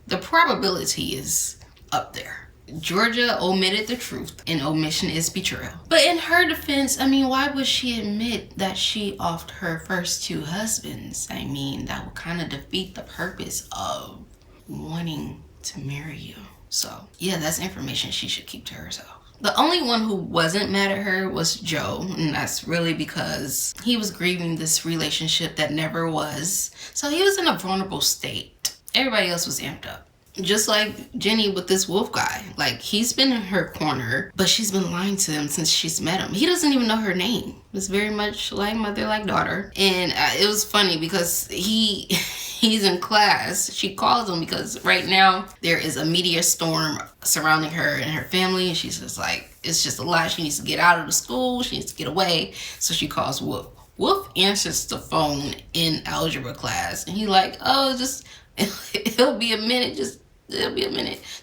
the probability is up there. Georgia omitted the truth, and omission is betrayal. But in her defense, why would she admit that she offed her first 2 husbands? That would kind of defeat the purpose of wanting to marry you. So yeah, that's information she should keep to herself. The only one who wasn't mad at her was Joe, and that's really because he was grieving this relationship that never was. So he was in a vulnerable state. Everybody else was amped up. Just like Ginny with this wolf guy. Like, he's been in her corner, but she's been lying to him since she's met him. He doesn't even know her name. It's very much like mother, like daughter. And it was funny because he's in class. She calls him because right now there is a meteor storm surrounding her and her family. And she's just like, it's just a lot. She needs to get out of the school. She needs to get away. So she calls Wolf. Wolf answers the phone in algebra class. And he like, oh, just... it'll be a minute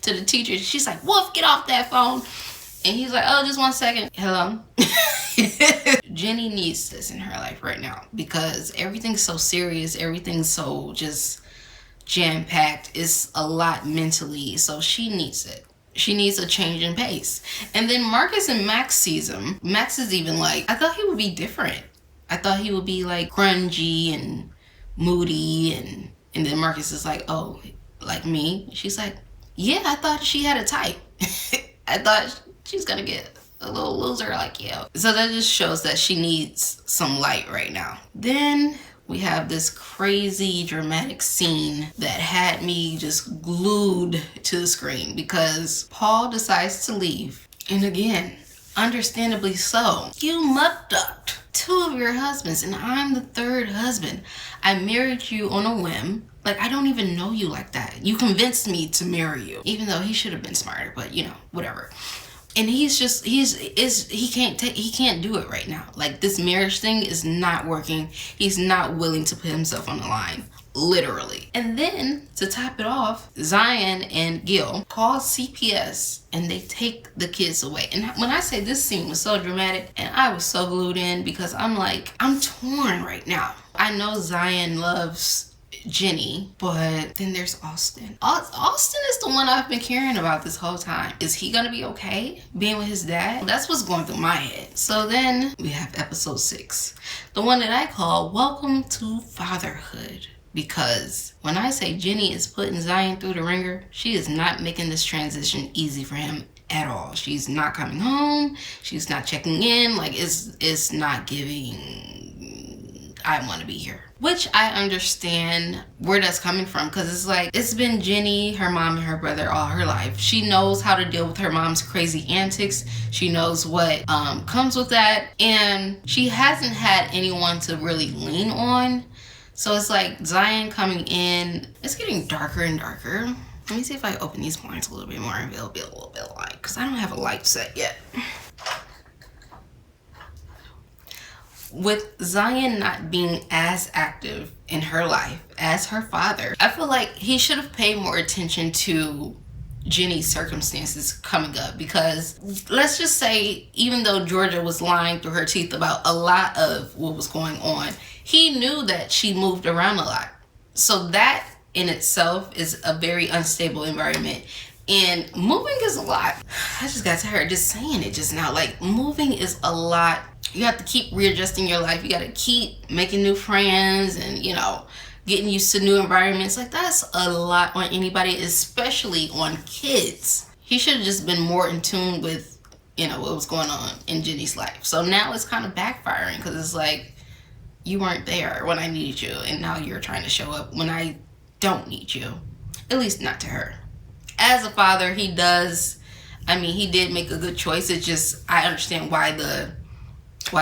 to the teacher. She's like, Wolf, get off that phone. And he's like, oh, just 1 second. Hello. Ginny needs this in her life right now because everything's so serious. Everything's so just jam-packed. It's a lot mentally. So she needs it. She needs a change in pace. And then Marcus and Max sees him. Max is even like, I thought he would be different. I thought he would be like grungy and moody and then Marcus is like, oh, like me? She's like, yeah, I thought she had a type. I thought she's gonna get a little loser like you. So that just shows that she needs some light right now. Then we have this crazy dramatic scene that had me just glued to the screen because Paul decides to leave. And again, Understandably so. You mud-ducked 2 of your husbands, and I'm the 3rd husband. I married you on a whim. Like, I don't even know you like that. You convinced me to marry you. Even though he should have been smarter, but you know, whatever. And he can't do it right now. Like, this marriage thing is not working. He's not willing to put himself on the line. Literally. And then, to top it off, Zion and Gil call CPS and they take the kids away. And when I say this scene was so dramatic, and I was so glued in, because I'm like, I'm torn right now. I know Zion loves Ginny, but then there's Austin. Austin is the one I've been caring about this whole time. Is he gonna be okay being with his dad? That's what's going through my head. So then we have episode 6, the one that I call Welcome to Fatherhood. Because when I say Ginny is putting Zion through the ringer, she is not making this transition easy for him at all. She's not coming home. She's not checking in. Like, it's not giving, I want to be here. Which I understand where that's coming from, because it's like, it's been Ginny, her mom, and her brother all her life. She knows how to deal with her mom's crazy antics. She knows what comes with that. And she hasn't had anyone to really lean on. So it's like Zion coming in, it's getting darker and darker. Let me see if I open these blinds a little bit more and it'll be a little bit light, because I don't have a light set yet. With Zion not being as active in her life as her father, I feel like he should have paid more attention to Ginny's circumstances coming up, because let's just say, even though Georgia was lying through her teeth about a lot of what was going on, he knew that she moved around a lot. So that in itself is a very unstable environment. And moving is a lot. I just got tired just saying it just now. Like, moving is a lot. You have to keep readjusting your life. You got to keep making new friends and, you know, getting used to new environments. Like, that's a lot on anybody, especially on kids. He should have just been more in tune with, you know, what was going on in Ginny's life. So now it's kind of backfiring, because it's like, you weren't there when I needed you, and now you're trying to show up when I don't need you. At least not to her. As a father, he did make a good choice. It's just, I understand why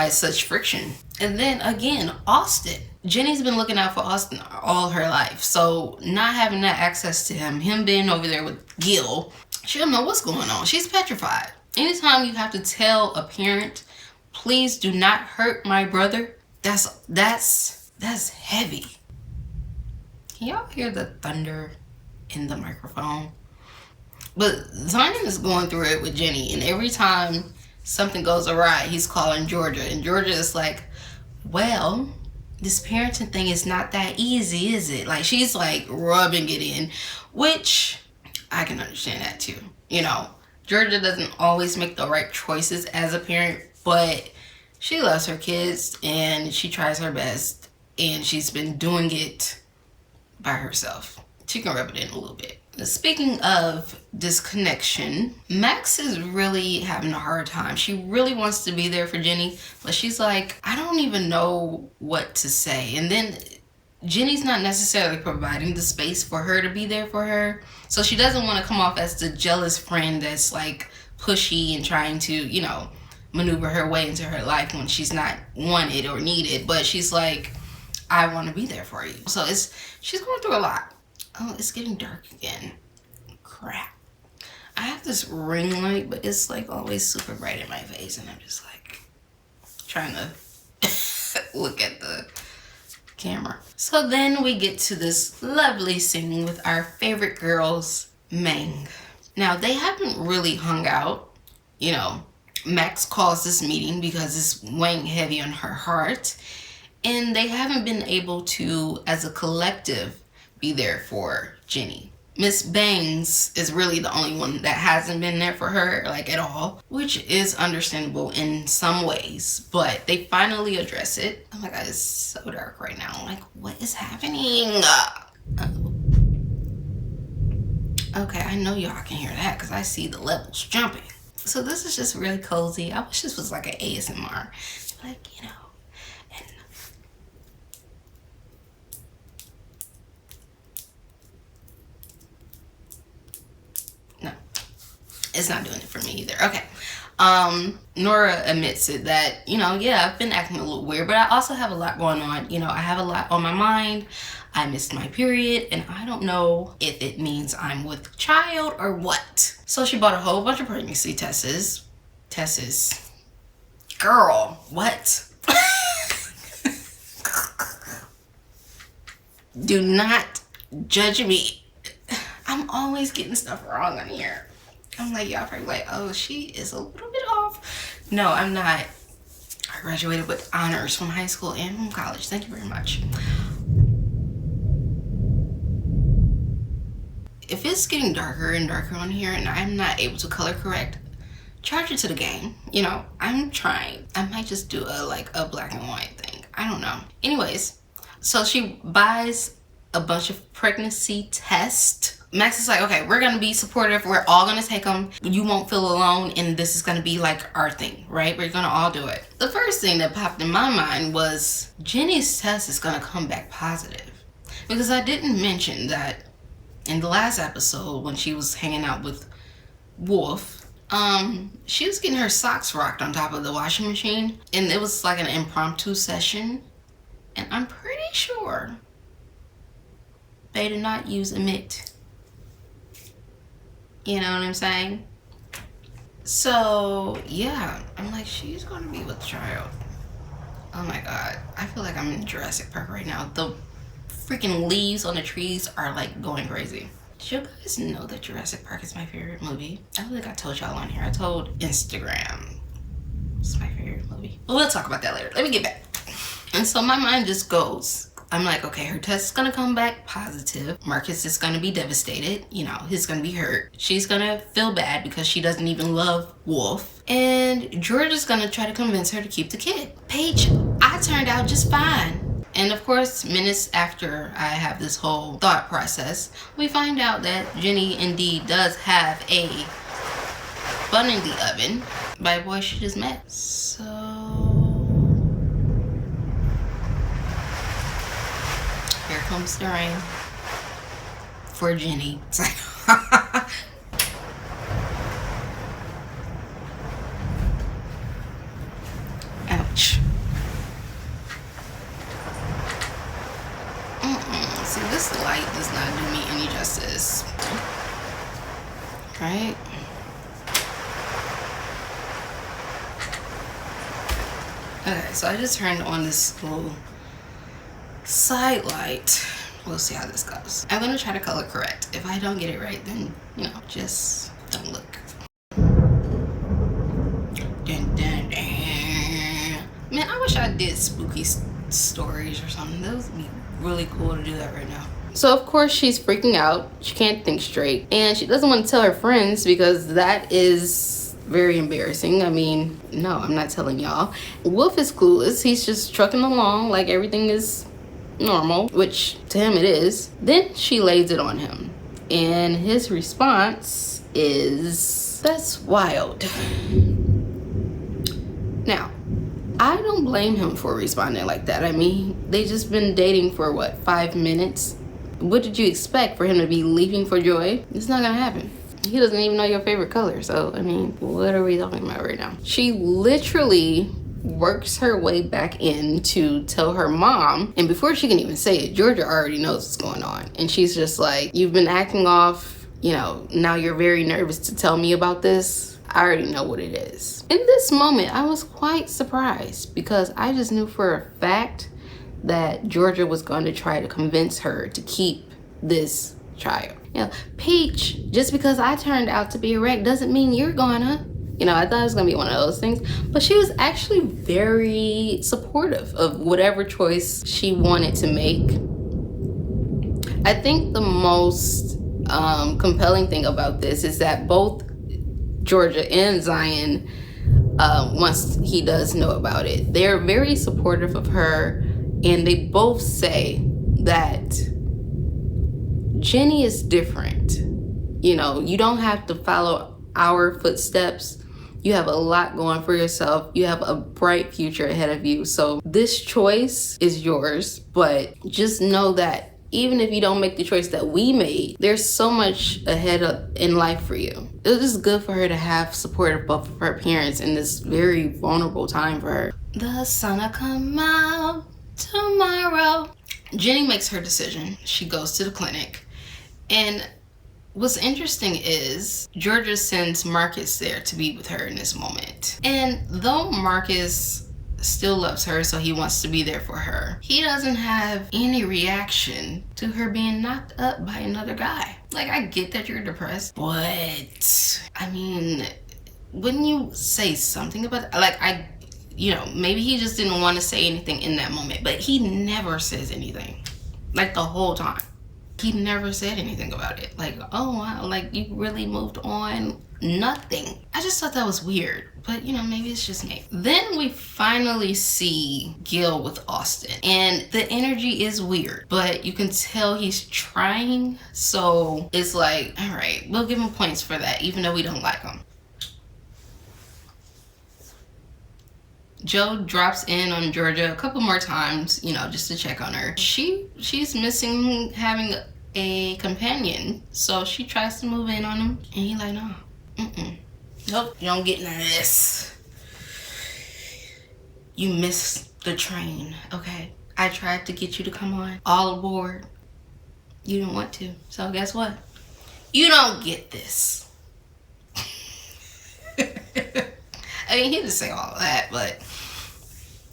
it's such friction. And then again, Austin. Jenny's been looking out for Austin all her life. So not having that access to him being over there with Gil, she don't know what's going on. She's petrified. Anytime you have to tell a parent, please do not hurt my brother, that's heavy. Can y'all hear the thunder in the microphone? But Zion is going through it with Ginny, and every time something goes awry, he's calling Georgia, and Georgia is like, well, this parenting thing is not that easy, is it? Like, she's like rubbing it in, which I can understand that too. You know, Georgia doesn't always make the right choices as a parent, but she loves her kids and she tries her best, and she's been doing it by herself. She can rub it in a little bit. Speaking of disconnection, Max is really having a hard time. She really wants to be there for Ginny, but she's like, I don't even know what to say. And then Ginny's not necessarily providing the space for her to be there for her. So she doesn't want to come off as the jealous friend that's like pushy and trying to, you know, maneuver her way into her life when she's not wanted or needed. But she's like, I want to be there for you. So she's going through a lot. Oh, it's getting dark again. Crap. I have this ring light, but it's like always super bright in my face, and I'm just like trying to look at the camera. So then we get to this lovely scene with our favorite girls, Meng. Now, they haven't really hung out. You know, Max calls this meeting because it's weighing heavy on her heart, and they haven't been able to, as a collective, be there for Ginny. Miss Bangs is really the only one that hasn't been there for her, like, at all, which is understandable in some ways, but they finally address it. Oh my god, it's so dark right now. I'm like, what is happening? Okay, I know y'all can hear that because I see the levels jumping. So this is just really cozy. I wish this was like an ASMR, like, you know. It's not doing it for me either. Okay. Nora admits it that, yeah, I've been acting a little weird, but I also have a lot going on. I have a lot on my mind. I missed my period, and I don't know if it means I'm with child or what. So she bought a whole bunch of pregnancy tests. Girl, what? Do not judge me. I'm always getting stuff wrong on here. I'm like, y'all probably like, oh, she is a little bit off. No, I'm not. I graduated with honors from high school and from college. Thank you very much. If it's getting darker and darker on here and I'm not able to color correct, charge it to the game. I'm trying. I might just do a black and white thing. I don't know. Anyways, so she buys a bunch of pregnancy tests. Max is like, okay, we're gonna be supportive. We're all gonna take them. You won't feel alone, and this is gonna be like our thing, right? We're gonna all do it. The first thing that popped in my mind was Ginny's test is gonna come back positive, because I didn't mention that in the last episode when she was hanging out with Wolf, she was getting her socks rocked on top of the washing machine, and it was like an impromptu session, and I'm pretty sure they did not use a mitt. You know what I'm saying? So yeah, I'm like, she's gonna be with child. Oh my god, I feel like I'm in Jurassic Park right now. The freaking leaves on the trees are like going crazy. Did you guys know that Jurassic Park is my favorite movie? I don't think I told y'all on here. I told Instagram it's my favorite movie. But we'll talk about that later. Let me get back. And so my mind just goes, I'm like, okay, her test is gonna come back positive. Marcus is gonna be devastated. He's gonna be hurt. She's gonna feel bad because she doesn't even love Wolf. And George is gonna try to convince her to keep the kid. Paige, I turned out just fine. And of course, minutes after I have this whole thought process, we find out that Ginny indeed does have a bun in the oven by a boy she just met. So here comes the rain for Ginny. It's like ouch. See, this light does not do me any justice. Right? Okay, so I just turned on this little side light. We'll see how this goes. I'm gonna try to color correct. If I don't get it right, then just don't look. Dun, dun, dun. Man, I wish I did spooky stories or something. Those would be really cool to do that right now. So of course she's freaking out. She can't think straight, and she doesn't want to tell her friends because that is very embarrassing. I mean, no, I'm not telling y'all. Wolf is clueless. He's just trucking along like everything is normal, which to him it is. Then she lays it on him, and his response is, that's wild. Now, I don't blame him for responding like that. I mean, they just been dating for what, 5 minutes? What did you expect, for him to be leaping for joy? It's not gonna happen. He doesn't even know your favorite color, so I mean, what are we talking about right now? She literally works her way back in to tell her mom, and before she can even say it, Georgia already knows what's going on, and she's just like, you've been acting off, now you're very nervous to tell me about this. I already know what it is. In this moment, I was quite surprised because I just knew for a fact that Georgia was going to try to convince her to keep this child. Peach, just because I turned out to be a wreck doesn't mean you're gonna. I thought it was gonna be one of those things, but she was actually very supportive of whatever choice she wanted to make. I think the most compelling thing about this is that both Georgia and Zion, once he does know about it, they're very supportive of her, and they both say that Ginny is different. You don't have to follow our footsteps. You have a lot going for yourself. You have a bright future ahead of you. So this choice is yours, but just know that even if you don't make the choice that we made, there's so much ahead in life for you. It was just good for her to have support of both of her parents in this very vulnerable time for her. The sun'll come out tomorrow. Ginny makes her decision. She goes to the clinic. And what's interesting is Georgia sends Marcus there to be with her in this moment. And though Marcus still loves her, so he wants to be there for her, he doesn't have any reaction to her being knocked up by another guy. Like, I get that you're depressed, but I mean, wouldn't you say something about it? Like, maybe he just didn't want to say anything in that moment, but he never says anything. Like, the whole time he never said anything about it. Like, oh wow, like, you really moved on. Nothing. I just thought that was weird, but maybe it's just me. Then we finally see Gil with Austin, and the energy is weird, but you can tell he's trying, so it's like, all right, we'll give him points for that, even though we don't like him. Joe drops in on Georgia a couple more times, just to check on her. She's missing having a companion, so she tries to move in on him, and he's like, no. Nope, you don't get none of this. You missed the train, okay? I tried to get you to come on, all aboard. You didn't want to, so guess what? You don't get this. I mean, he didn't say all of that, but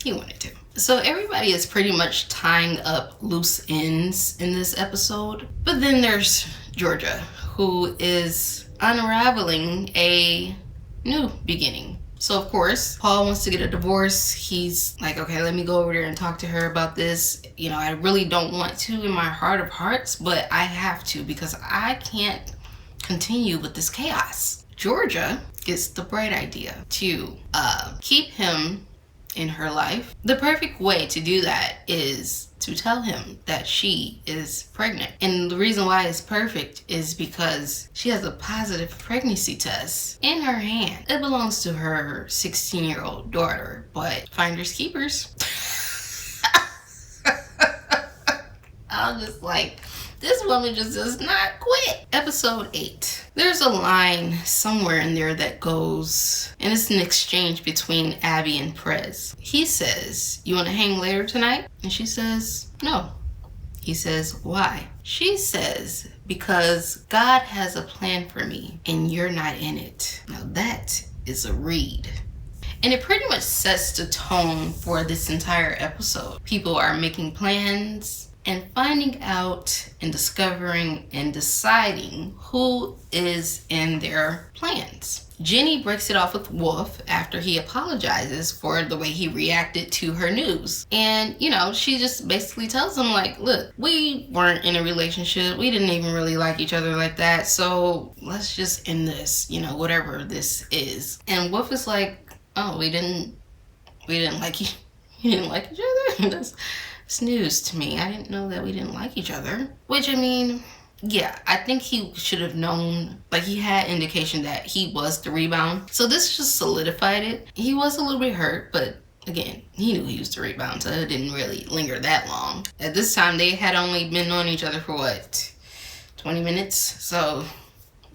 he wanted to. So everybody is pretty much tying up loose ends in this episode. But then there's Georgia, who is unraveling a new beginning. So of course, Paul wants to get a divorce. He's like, okay, let me go over there and talk to her about this. I really don't want to in my heart of hearts, but I have to because I can't continue with this chaos. Georgia gets the bright idea to keep him in her life. The perfect way to do that is to tell him that she is pregnant. And the reason why it's perfect is because she has a positive pregnancy test in her hand. It belongs to her 16-year-old daughter, but finders keepers. I'm just like, this woman just does not quit. Episode 8. There's a line somewhere in there that goes, and it's an exchange between Abby and Prez. He says, you want to hang later tonight? And she says, no. He says, why? She says, because God has a plan for me and you're not in it. Now that is a read. And it pretty much sets the tone for this entire episode. People are making plans and finding out and discovering and deciding who is in their plans. Ginny breaks it off with Wolf after he apologizes for the way he reacted to her news. And, she just basically tells him, like, look, we weren't in a relationship. We didn't even really like each other like that. So let's just end this, whatever this is. And Wolf is like, oh, we didn't like you. You didn't like each other? It's news to me. I didn't know that we didn't like each other. Which, I mean, yeah, I think he should have known, like, he had indication that he was the rebound. So this just solidified it. He was a little bit hurt, but again, he knew he was the rebound, so it didn't really linger that long. At this time, they had only been knowing each other for 20 minutes? So,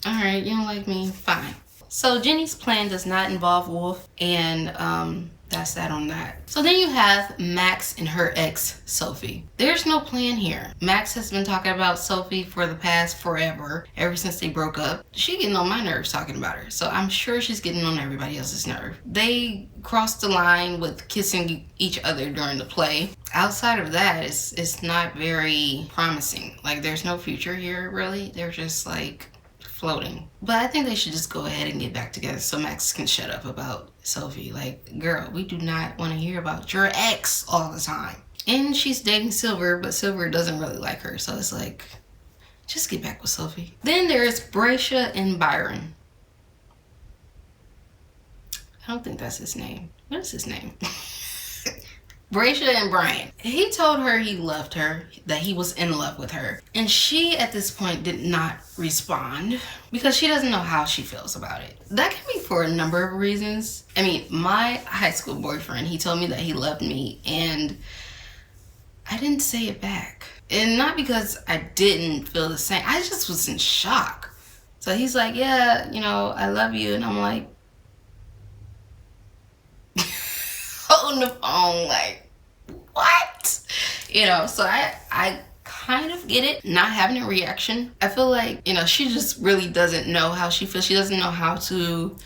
all right, you don't like me, fine. So Ginny's plan does not involve Wolf, and that's that on that. So then you have Max and her ex, Sophie. There's no plan here. Max has been talking about Sophie for the past forever, ever since they broke up. She's getting on my nerves talking about her, so I'm sure she's getting on everybody else's nerve. They crossed the line with kissing each other during the play. Outside of that, it's not very promising. Like, there's no future here, really. They're just like floating. But I think they should just go ahead and get back together so Max can shut up about Sophie. Like, girl, we do not want to hear about your ex all the time. And she's dating Silver, but Silver doesn't really like her. So it's like, just get back with Sophie. Then there's Bracia and Byron. I don't think that's his name. What is his name? Bracia and Brian. He told her he loved her, that he was in love with her. And she, at this point, did not respond because she doesn't know how she feels about it. That can be for a number of reasons. I mean, my high school boyfriend, he told me that he loved me and I didn't say it back. And not because I didn't feel the same. I just was in shock. So he's like, yeah, you know, I love you. And I'm like, holding the phone like, what? You know, so I kind of get it, not having a reaction. I feel like, you know, she just really doesn't know how she feels. She doesn't know how to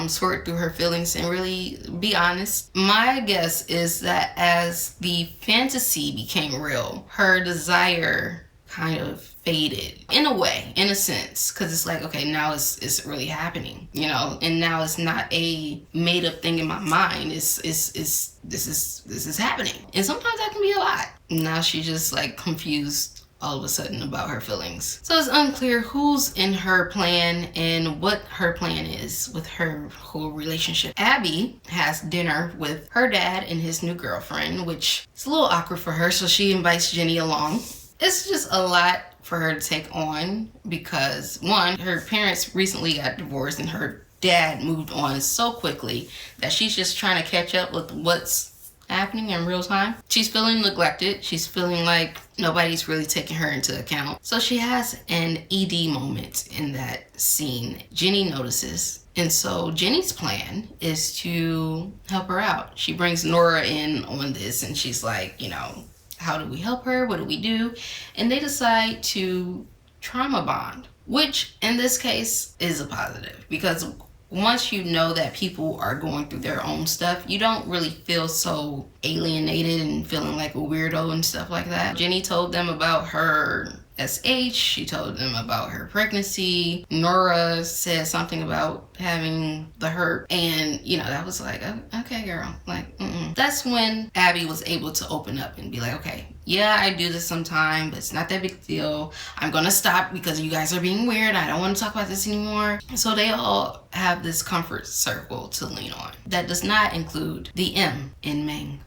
sort through her feelings and really be honest. My guess is that as the fantasy became real, her desire kind of faded in a way, in a sense, because it's like, okay, now it's really happening, you know, and now it's not a made up thing in my mind. This is happening, and sometimes that can be a lot. Now she's just like confused all of a sudden about her feelings. So it's unclear who's in her plan and what her plan is with her whole relationship. Abby has dinner with her dad and his new girlfriend, which is a little awkward for her, so she invites Ginny along. It's just a lot for her to take on because, one, her parents recently got divorced and her dad moved on so quickly that she's just trying to catch up with what's happening in real time. She's feeling neglected. She's feeling like nobody's really taking her into account. So she has an ED moment in that scene. Ginny notices. And so Ginny's plan is to help her out. She brings Nora in on this and she's like, you know, how do we help her? What do we do? And they decide to trauma bond, which in this case is a positive because once you know that people are going through their own stuff, you don't really feel so alienated and feeling like a weirdo and stuff like that. Ginny told them about her SH. She told them about her pregnancy. Nora said something about having the hurt. And, you know, that was like, oh, okay, girl. Like, That's when Abby was able to open up and be like, okay, yeah, I do this sometime, but it's not that big a deal. I'm going to stop because you guys are being weird. I don't want to talk about this anymore. So they all have this comfort circle to lean on. That does not include the M in Ming.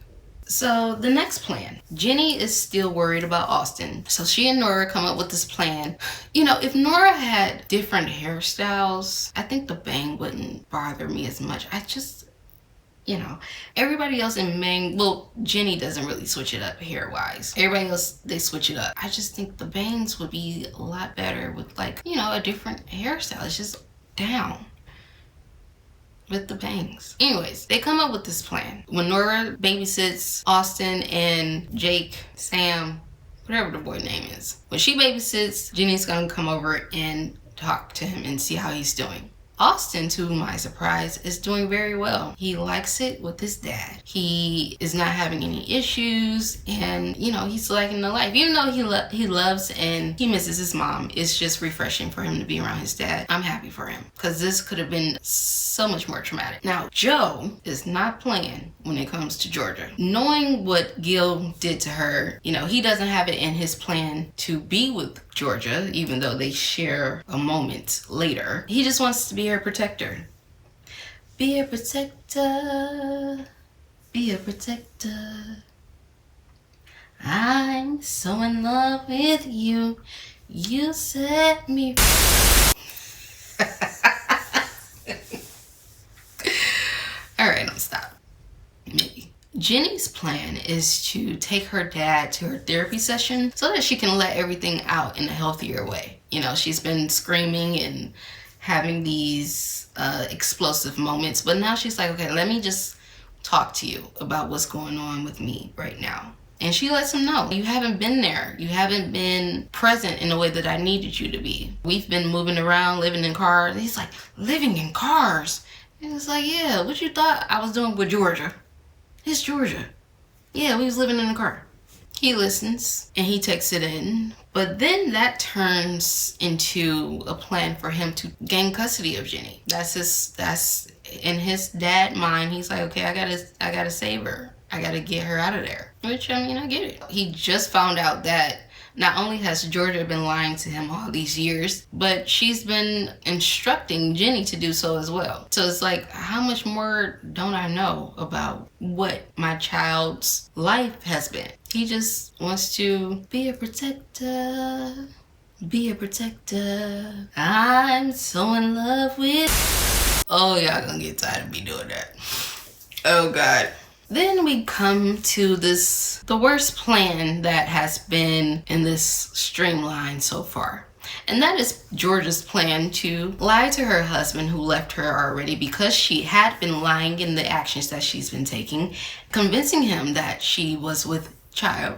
So the next plan, Ginny is still worried about Austin. So she and Nora come up with this plan. You know, if Nora had different hairstyles, I think the bang wouldn't bother me as much. I just, you know, everybody else in Ming, well, Ginny doesn't really switch it up hair-wise. Everybody else, they switch it up. I just think the bangs would be a lot better with like, you know, a different hairstyle. It's just down with the bangs. Anyways, they come up with this plan. When Nora babysits Austin and Jake, Sam, whatever the boy name is. When she babysits, Ginny's gonna come over and talk to him and see how he's doing. Austin, to my surprise, is doing very well. He likes it with his dad. He is not having any issues and, you know, he's liking the life. Even though he loves and he misses his mom, it's just refreshing for him to be around his dad. I'm happy for him because this could have been so much more traumatic. Now, Joe is not playing when it comes to Georgia. Knowing what Gil did to her, you know, he doesn't have it in his plan to be with Georgia, even though they share a moment later. He just wants to be her protector. Be a protector. Be a protector. I'm so in love with you. You set me. Alright, I'm stop. Maybe. Ginny's plan is to take her dad to her therapy session so that she can let everything out in a healthier way. You know, she's been screaming and having these explosive moments, but now she's like, okay, let me just talk to you about what's going on with me right now. And she lets him know, you haven't been there. You haven't been present in the way that I needed you to be. We've been moving around, living in cars. He's like, living in cars? And it's like, yeah, what you thought I was doing with Georgia? It's Georgia. Yeah, we was living in a car. He listens and he takes it in, but then that turns into a plan for him to gain custody of Ginny. That's in his dad mind. He's like, okay, I gotta save her. I gotta get her out of there. Which, I mean, I get it. He just found out that not only has Georgia been lying to him all these years, but she's been instructing Ginny to do so as well. So it's like, how much more don't I know about what my child's life has been? He just wants to be a protector. Be a protector. I'm so in love with... Oh, y'all gonna get tired of me doing that. Oh, God. Then we come to the worst plan that has been in this streamline so far. And that is Georgia's plan to lie to her husband, who left her already because she had been lying in the actions that she's been taking, convincing him that she was with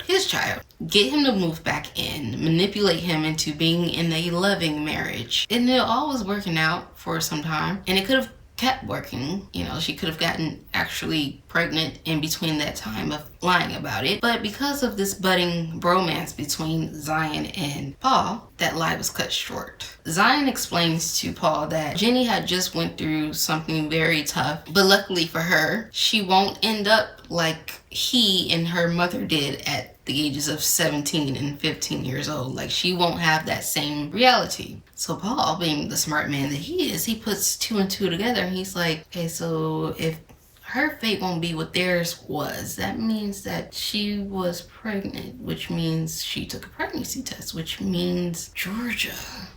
his child, get him to move back in, manipulate him into being in a loving marriage. And it all was working out for some time, and it could have kept working. You know, she could have gotten actually pregnant in between that time of lying about it. But because of this budding bromance between Zion and Paul, that lie was cut short. Zion explains to Paul that Ginny had just went through something very tough, but luckily for her, she won't end up like he and her mother did at the ages of 17 and 15 years old. Like, she won't have that same reality. So Paul, being the smart man that he is, he puts 2 and 2 together, and he's like, okay, so if her fate won't be what theirs was, that means that she was pregnant, which means she took a pregnancy test, which means Georgia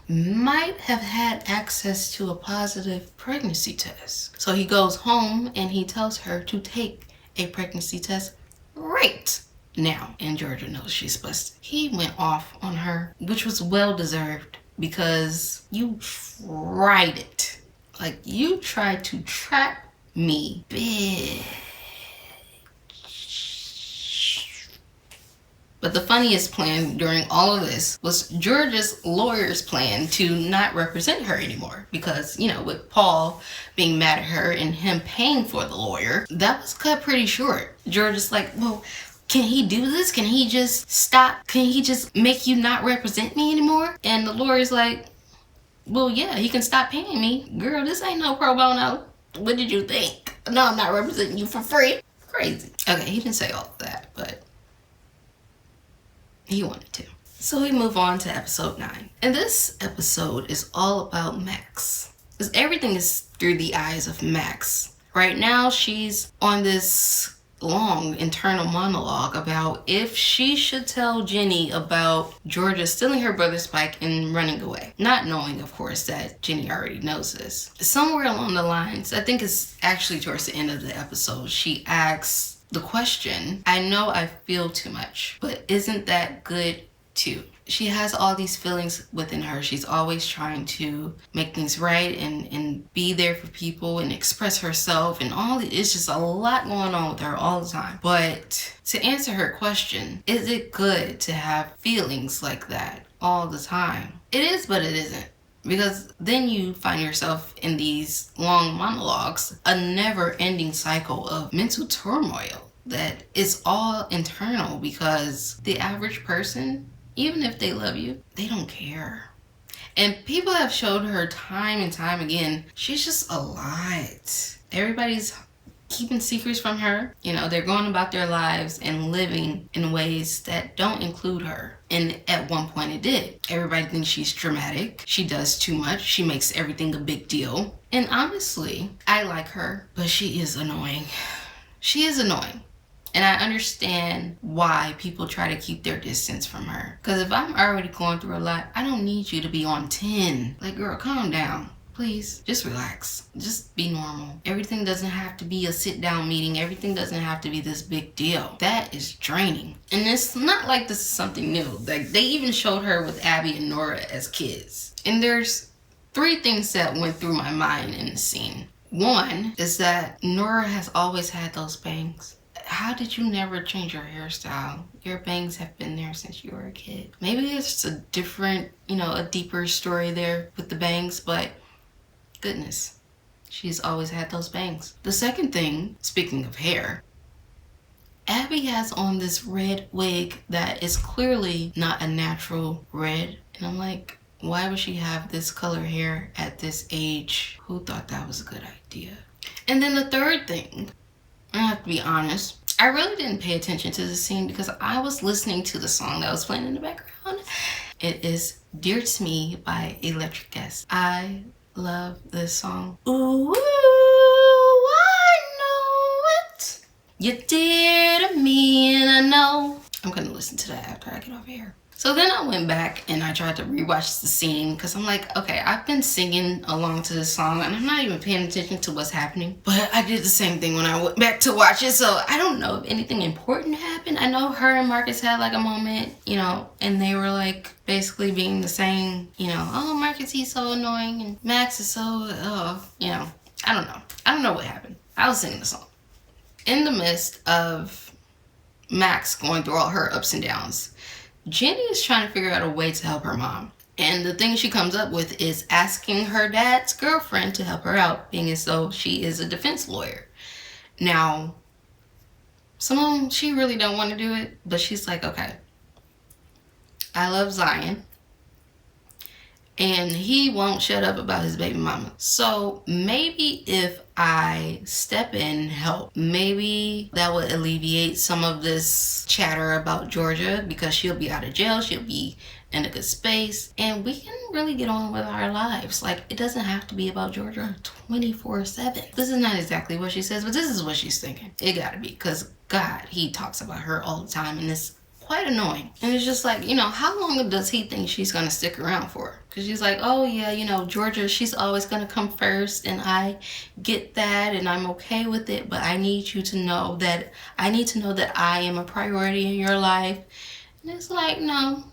might have had access to a positive pregnancy test. So he goes home and he tells her to take a pregnancy test right now. And Georgia knows she's busted. He went off on her, which was well deserved, because you tried it. Like, you tried to trap me, bitch. But the funniest plan during all of this was Georgia's lawyer's plan to not represent her anymore. Because, you know, with Paul being mad at her and him paying for the lawyer, that was cut pretty short. Georgia's like, well, can he do this? Can he just stop? Can he just make you not represent me anymore? And the lawyer's like, well, yeah, he can stop paying me. Girl, this ain't no pro bono. What did you think? No, I'm not representing you for free. Crazy. Okay, he didn't say all of that, but he wanted to. So we move on to episode 9. And this episode is all about Max. Because everything is through the eyes of Max. Right now, she's on this long internal monologue about if she should tell Ginny about Georgia stealing her brother's bike and running away. Not knowing, of course, that Ginny already knows this. Somewhere along the lines, I think it's actually towards the end of the episode, she asks the question, I know I feel too much, but isn't that good too? She has all these feelings within her. She's always trying to make things right and be there for people and express herself and all. It's just a lot going on with her all the time. But to answer her question, is it good to have feelings like that all the time? It is, but it isn't. Because then you find yourself in these long monologues, a never-ending cycle of mental turmoil that is all internal, because the average person, even if they love you, they don't care. And people have showed her time and time again, she's just a lot. Everybody's keeping secrets from her. You know, they're going about their lives and living in ways that don't include her. And at one point it did. Everybody thinks she's dramatic. She does too much. She makes everything a big deal. And honestly, I like her, but she is annoying. She is annoying. And I understand why people try to keep their distance from her. Because if I'm already going through a lot, I don't need you to be on 10. Like, girl, calm down. Please, just relax. Just be normal. Everything doesn't have to be a sit-down meeting. Everything doesn't have to be this big deal. That is draining. And it's not like this is something new. Like, they even showed her with Abby and Nora as kids. And there's 3 things that went through my mind in the scene. One is that Nora has always had those bangs. How did you never change your hairstyle? Your bangs have been there since you were a kid. Maybe it's a different, a deeper story there with the bangs, but goodness, she's always had those bangs. The second thing, speaking of hair, Abby has on this red wig that is clearly not a natural red. And I'm like, why would she have this color hair at this age? Who thought that was a good idea? And then the third thing, I have to be honest, I really didn't pay attention to the scene because I was listening to the song that was playing in the background. It is Dear to Me by Electric Guest. I love this song. Ooh, I know it. You're dear to me and I know. I'm gonna listen to that after I get off here. So then I went back and I tried to rewatch the scene because I'm like, okay, I've been singing along to this song and I'm not even paying attention to what's happening. But I did the same thing when I went back to watch it. So I don't know if anything important happened. I know her and Marcus had like a moment, you know, and they were like basically being the same, you know, oh, Marcus, he's so annoying and Max is so, oh, you know, I don't know. I don't know what happened. I was singing the song. In the midst of Max going through all her ups and downs, Ginny is trying to figure out a way to help her mom. And the thing she comes up with is asking her dad's girlfriend to help her out, being as though she is a defense lawyer. Now, Simone, she really don't want to do it, but she's like, okay, I love Zion, and he won't shut up about his baby mama. So maybe if I step in and help, maybe that would alleviate some of this chatter about Georgia, because she'll be out of jail, she'll be in a good space, and we can really get on with our lives. Like, it doesn't have to be about Georgia 24/7. This is not exactly what she says, but this is what she's thinking. It gotta be, because God, he talks about her all the time, and it's quite annoying. And it's just like, you know, how long does he think she's gonna stick around for? Because she's like, oh yeah, you know, Georgia, she's always gonna come first, and I get that, and I'm okay with it, but I need you to know that I need to know that I am a priority in your life. And it's like, no,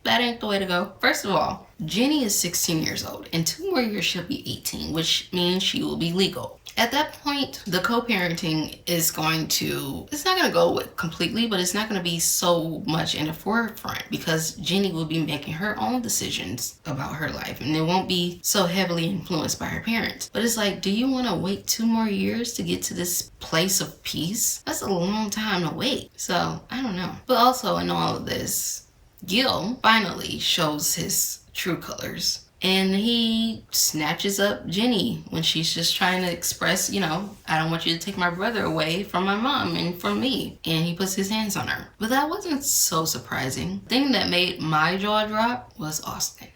that ain't the way to go. First of all, Ginny is 16 years old. In 2 more years, she'll be 18, which means she will be legal. At that point, the co-parenting is going to, it's not going to go completely, but it's not going to be so much in the forefront, because Ginny will be making her own decisions about her life, and it won't be so heavily influenced by her parents. But it's like, do you want to wait 2 more years to get to this place of peace? That's a long time to wait. So, I don't know. But also in all of this, Gil finally shows his true colors. And he snatches up Ginny when she's just trying to express, you know, I don't want you to take my brother away from my mom and from me. And he puts his hands on her. But that wasn't so surprising. The thing that made my jaw drop was Austin.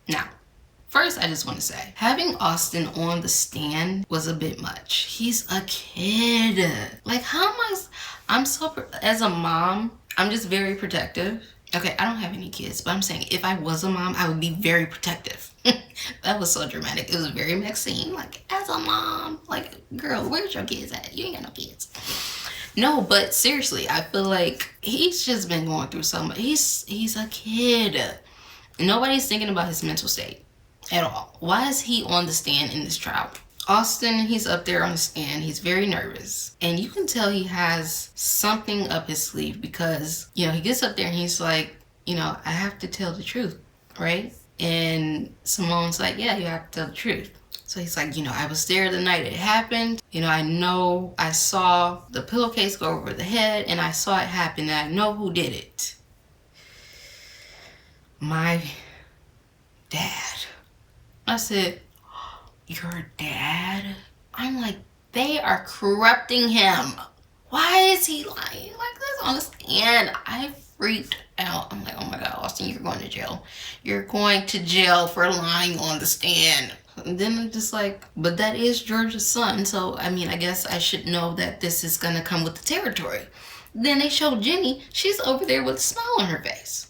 Now, first, I just want to say, having Austin on the stand was a bit much. He's a kid. Like, how am I'm so, as a mom, I'm just very protective. Okay, I don't have any kids, but I'm saying if I was a mom, I would be very protective. That was so dramatic. It was very Maxine. Like, as a mom, like, girl, where's your kids at? You ain't got no kids. No, but seriously, I feel like he's just been going through so much. He's a kid. Nobody's thinking about his mental state at all. Why is he on the stand in this trial? Austin, he's up there on the stand. He's very nervous. And you can tell he has something up his sleeve, because, you know, he gets up there and he's like, you know, I have to tell the truth, right? And Simone's like, yeah, you have to tell the truth. So he's like, you know, I was there the night it happened. You know I saw the pillowcase go over the head, and I saw it happen, and I know who did it. My dad. I said, your dad? I'm like, they are corrupting him. Why is he lying like this on the stand? I freaked out. I'm like, oh my God, Austin, you're going to jail. You're going to jail for lying on the stand. And then I'm just like, but that is George's son. So, I mean, I guess I should know that this is going to come with the territory. Then they show Ginny. She's over there with a smile on her face.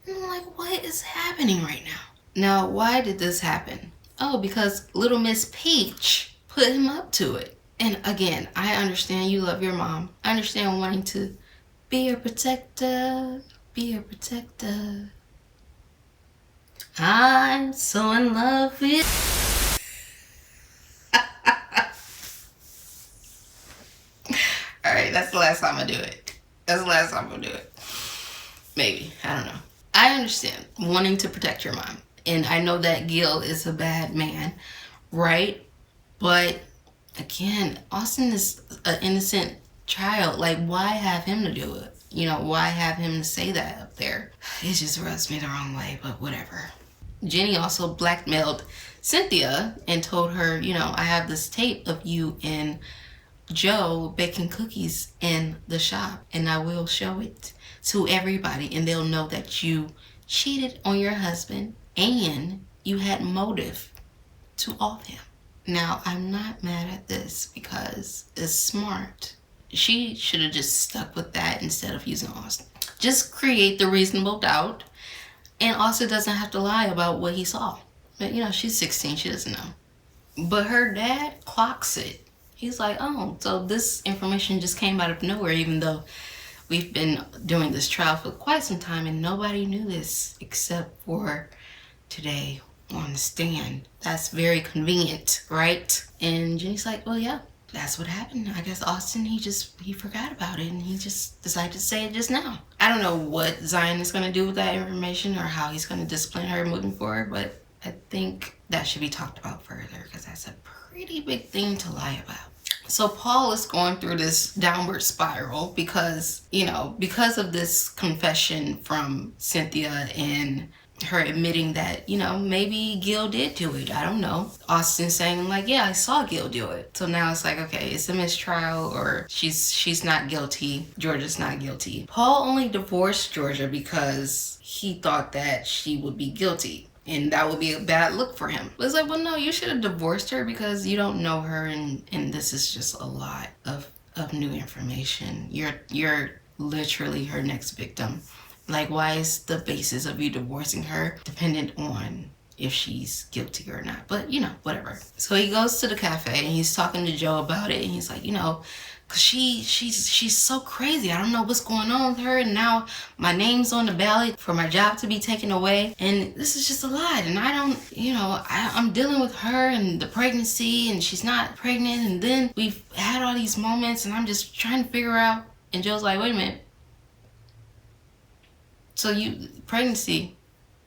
And I'm like, what is happening right now? Now, why did this happen? Oh, because Little Miss Peach put him up to it. And again, I understand you love your mom. I understand wanting to be a protector, be a protector. I'm so in love with... Alright, that's the last time I do it. That's the last time I'll do it. Maybe. I don't know. I understand wanting to protect your mom. And I know that Gil is a bad man, right? But again, Austin is an innocent child. Like, why have him to do it? You know, why have him to say that up there? It just rubs me the wrong way, but whatever. Ginny also blackmailed Cynthia and told her, you know, I have this tape of you and Joe baking cookies in the shop, and I will show it to everybody, and they'll know that you cheated on your husband and you had motive to off him. Now, I'm not mad at this because it's smart. She should have just stuck with that instead of using Austin. just create the reasonable doubt. And also doesn't have to lie about what he saw. But she's 16, she doesn't know. But her dad clocks it. He's like, oh, so this information just came out of nowhere, even though we've been doing this trial for quite some time and nobody knew this except for today on the stand. That's very convenient, right? And Ginny's like, well, yeah, that's what happened. I guess Austin, he forgot about it and he just decided to say it just now. I don't know what Zion is going to do with that information or how he's going to discipline her moving forward, but I think that should be talked about further because that's a pretty big thing to lie about. So Paul is going through this downward spiral because of this confession from Cynthia and her admitting that, maybe Gil did do it. I don't know. Austin saying like, yeah, I saw Gil do it. So now it's like, okay, it's a mistrial or she's not guilty. Georgia's not guilty. Paul only divorced Georgia because he thought that she would be guilty. And that would be a bad look for him. But it's like, well, no, you should have divorced her because you don't know her and this is just a lot of new information. You're literally her next victim. Like, why is the basis of you divorcing her dependent on if she's guilty or not? But, whatever. So he goes to the cafe and he's talking to Joe about it. And he's like, cause she's so crazy. I don't know what's going on with her. And now my name's on the ballot for my job to be taken away. And this is just a lot. And I don't, I'm dealing with her and the pregnancy and she's not pregnant. And then we've had all these moments and I'm just trying to figure out. And Joe's like, wait a minute. So pregnancy,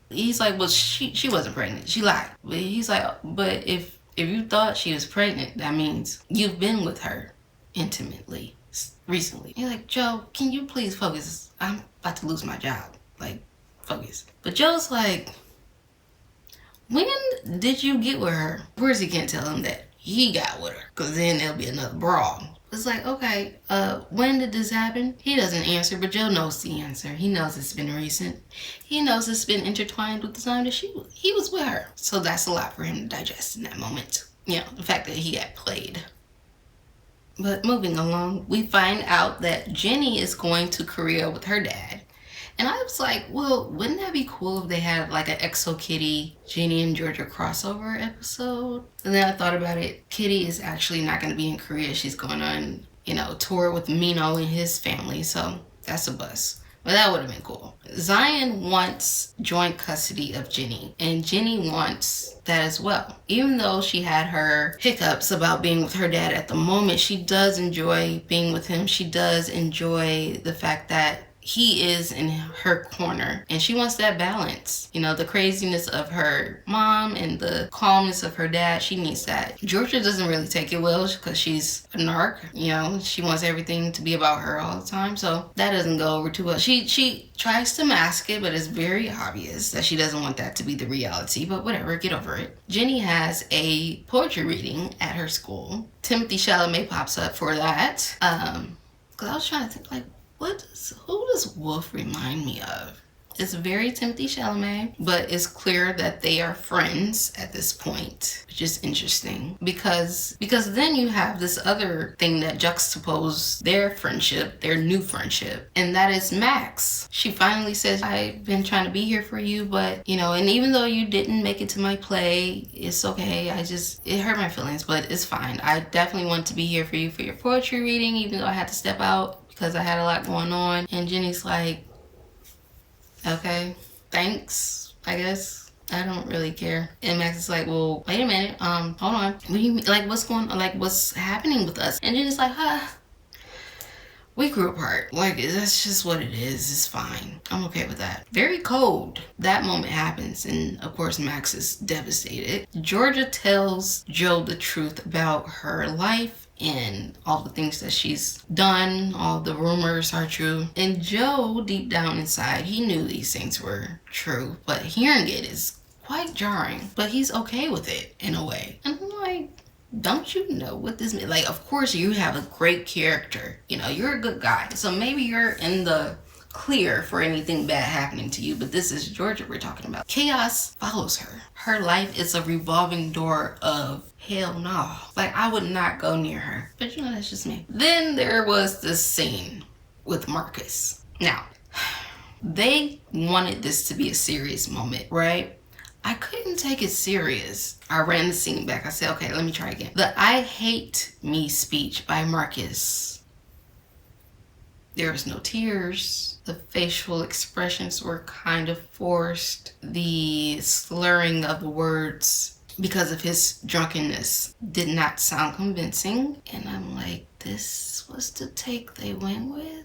he's like, well, she wasn't pregnant. She lied. But he's like, but if you thought she was pregnant, that means you've been with her intimately recently. You're like, Joe, can you please focus? I'm about to lose my job. Like, focus. But Joe's like, when did you get with her? Of course he can't tell him that he got with her, because then there'll be another brawl. It's like, okay, when did this happen? He doesn't answer, but Joe knows the answer. He knows it's been recent. He knows it's been intertwined with the time that he was with her. So that's a lot for him to digest in that moment. The fact that he had played. But moving along, we find out that Ginny is going to Korea with her dad. And I was like, well, wouldn't that be cool if they had like an Exo Kitty, Ginny and Georgia crossover episode? And then I thought about it. Kitty is actually not going to be in Korea. She's going on, tour with Mino and his family. So that's a bust. But that would have been cool. Zion wants joint custody of Ginny. And Ginny wants that as well. Even though she had her hiccups about being with her dad at the moment, she does enjoy being with him. She does enjoy the fact that he is in her corner and she wants that balance. The craziness of her mom and the calmness of her dad, she needs that. Georgia doesn't really take it well because she's a narc. She wants everything to be about her all the time. So that doesn't go over too well. She tries to mask it, but it's very obvious that she doesn't want that to be the reality. But whatever, get over it. Ginny has a poetry reading at her school. Timothy Chalamet pops up for that. Because I was trying to think like, who does Wolf remind me of? It's very Timothy Chalamet, but it's clear that they are friends at this point, which is interesting because then you have this other thing that juxtaposes their friendship, their new friendship, and that is Max. She finally says, I've been trying to be here for you, but and even though you didn't make it to my play, it's okay. It hurt my feelings, but it's fine. I definitely want to be here for you for your poetry reading, even though I had to step out because I had a lot going on. And Ginny's like, okay, thanks, I guess. I don't really care. And Max is like, well, wait a minute, hold on. What do you mean? Like, what's going on? Like, what's happening with us? And Ginny's like, we grew apart. Like, that's just what it is. It's fine. I'm okay with that. Very cold. That moment happens, and of course, Max is devastated. Georgia tells Joe the truth about her life and all the things that she's done. All the rumors are true. And Joe, deep down inside, he knew these things were true, but hearing it is quite jarring. But he's okay with it in a way. And I'm like, don't you know what this means? Like, of course you have a great character. You're a good guy. So maybe you're in the clear for anything bad happening to you, but this is Georgia we're talking about. Chaos follows her. Her life is a revolving door of hell no. Like, I would not go near her. But that's just me. Then there was this scene with Marcus. Now, They wanted this to be a serious moment, right? I couldn't take it serious. I ran the scene back. I said, okay, let me try again. The I hate me speech by Marcus. There was no tears. The facial expressions were kind of forced. The slurring of the words because of his drunkenness did not sound convincing. And I'm like, this was the take they went with?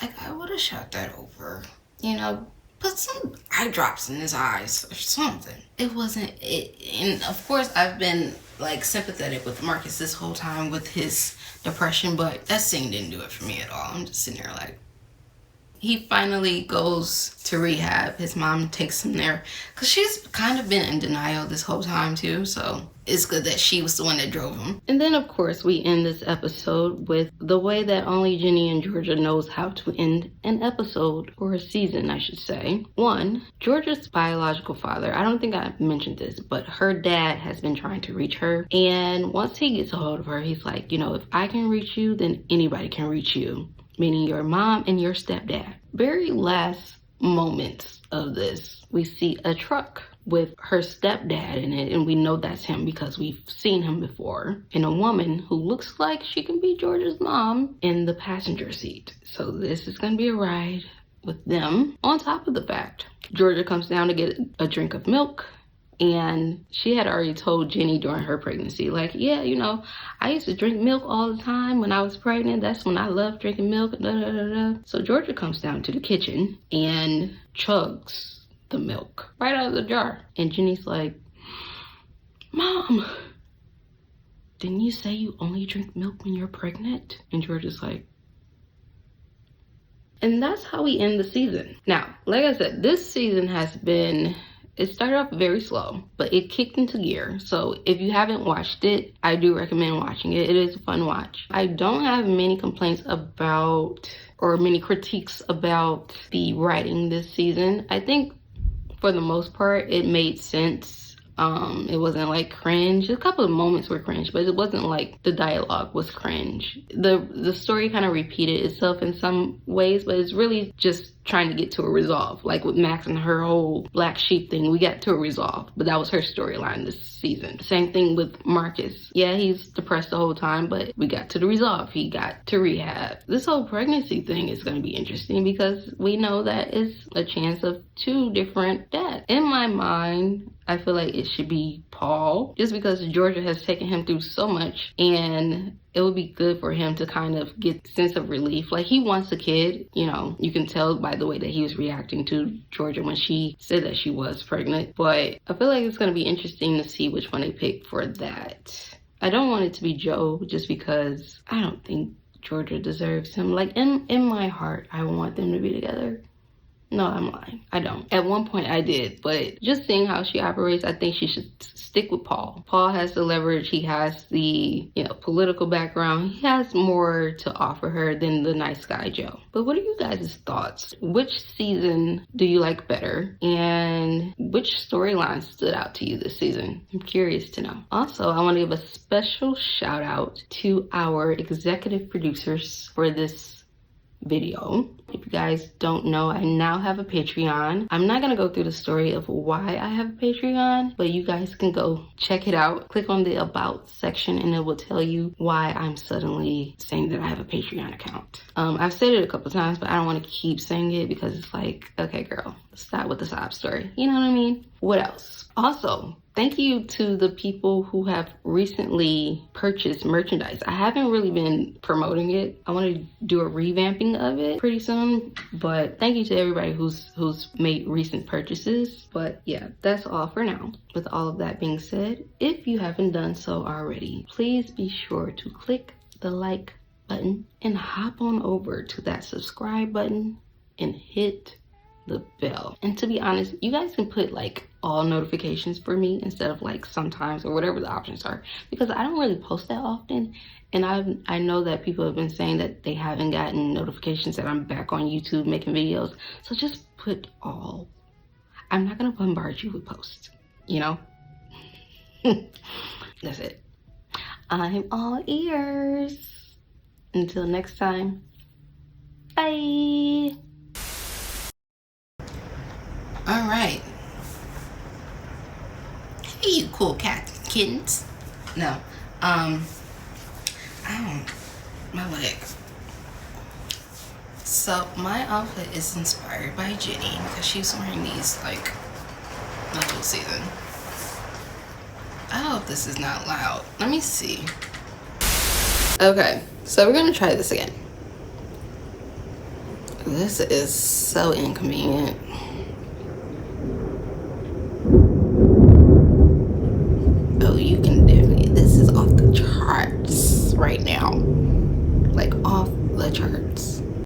Like, I would have shot that over. You know, put some eye drops in his eyes or something. It wasn't it. And of course, I've been like sympathetic with Marcus this whole time with his depression, but that scene didn't do it for me at all. I'm just sitting there like, he finally goes to rehab. His mom takes him there because she's kind of been in denial this whole time too. So it's good that she was the one that drove him. And then of course we end this episode with the way that only Ginny and Georgia knows how to end an episode, or a season I should say. One, Georgia's biological father, I don't think I mentioned this, but her dad has been trying to reach her. And once he gets a hold of her, he's like, you know, if I can reach you, then anybody can reach you. Meaning your mom and your stepdad. Very last moments of this, we see a truck with her stepdad in it, and we know that's him because we've seen him before, and a woman who looks like she can be Georgia's mom in the passenger seat. So this is gonna be a ride with them. On top of the fact, Georgia comes down to get a drink of milk, and she had already told Ginny during her pregnancy, like, yeah, you know, I used to drink milk all the time when I was pregnant. That's when I loved drinking milk. Da, da, da, da. So Georgia comes down to the kitchen and chugs the milk right out of the jar. And Ginny's like, Mom, didn't you say you only drink milk when you're pregnant? And Georgia's like, and that's how we end the season. Now, like I said, this season has been, it started off very slow, but it kicked into gear. So if you haven't watched it, I do recommend watching it. It is a fun watch. I don't have many complaints about, or many critiques about the writing this season. I think for the most part, it made sense. It wasn't like cringe. A couple of moments were cringe, but it wasn't like the dialogue was cringe. The story kind of repeated itself in some ways, but it's really just trying to get to a resolve. Like with Max and her whole black sheep thing, we got to a resolve, but that was her storyline this season. Same thing with Marcus. Yeah, he's depressed the whole time, but we got to the resolve. He got to rehab. This whole pregnancy thing is going to be interesting because we know that it's a chance of 2 different dads. In my mind, I feel like it should be Paul, just because Georgia has taken him through so much, and it would be good for him to kind of get a sense of relief. Like, he wants a kid, you know, you can tell by the way that he was reacting to Georgia when she said that she was pregnant. But I feel like it's going to be interesting to see which one they pick for that. I don't want it to be Joe, just because I don't think Georgia deserves him. Like, in my heart, I want them to be together. No, I'm lying. I don't. At one point I did, but just seeing how she operates, I think she should stick with Paul. Paul has the leverage. He has the, you know, political background. He has more to offer her than the nice guy Joe. But what are you guys' thoughts? Which season do you like better? And which storyline stood out to you this season? I'm curious to know. Also, I want to give a special shout out to our executive producers for this video. If you guys don't know, I now have a Patreon. I'm not gonna go through the story of why I have a Patreon, but you guys can go check it out. Click on the About section and it will tell you why I'm suddenly saying that I have a Patreon account. I've said it a couple times, but I don't want to keep saying it because it's like, okay girl, stop with the sob story. You know what I mean? What else? Also, thank you to the people who have recently purchased merchandise. I haven't really been promoting it. I want to do a revamping of it pretty soon, but thank you to everybody who's made recent purchases. But yeah, that's all for now. With all of that being said, if you haven't done so already, please be sure to click the like button and hop on over to that subscribe button and hit the bell. And to be honest, you guys can put like all notifications for me instead of like sometimes, or whatever the options are, because I don't really post that often. And I know that people have been saying that they haven't gotten notifications that I'm back on YouTube making videos. So just put all. I'm not gonna bombard you with posts, you know? That's it. I'm all ears. Until next time, bye. All right. Hey, you cool cats, kittens. No. Ow, my leg. So my outfit is inspired by Ginny because she's wearing these like the whole season. I hope this is not loud. Let me see. Okay, so we're gonna try this again. This is so inconvenient. Oh, you can definitely, this is off the charts right now. Like off the charts.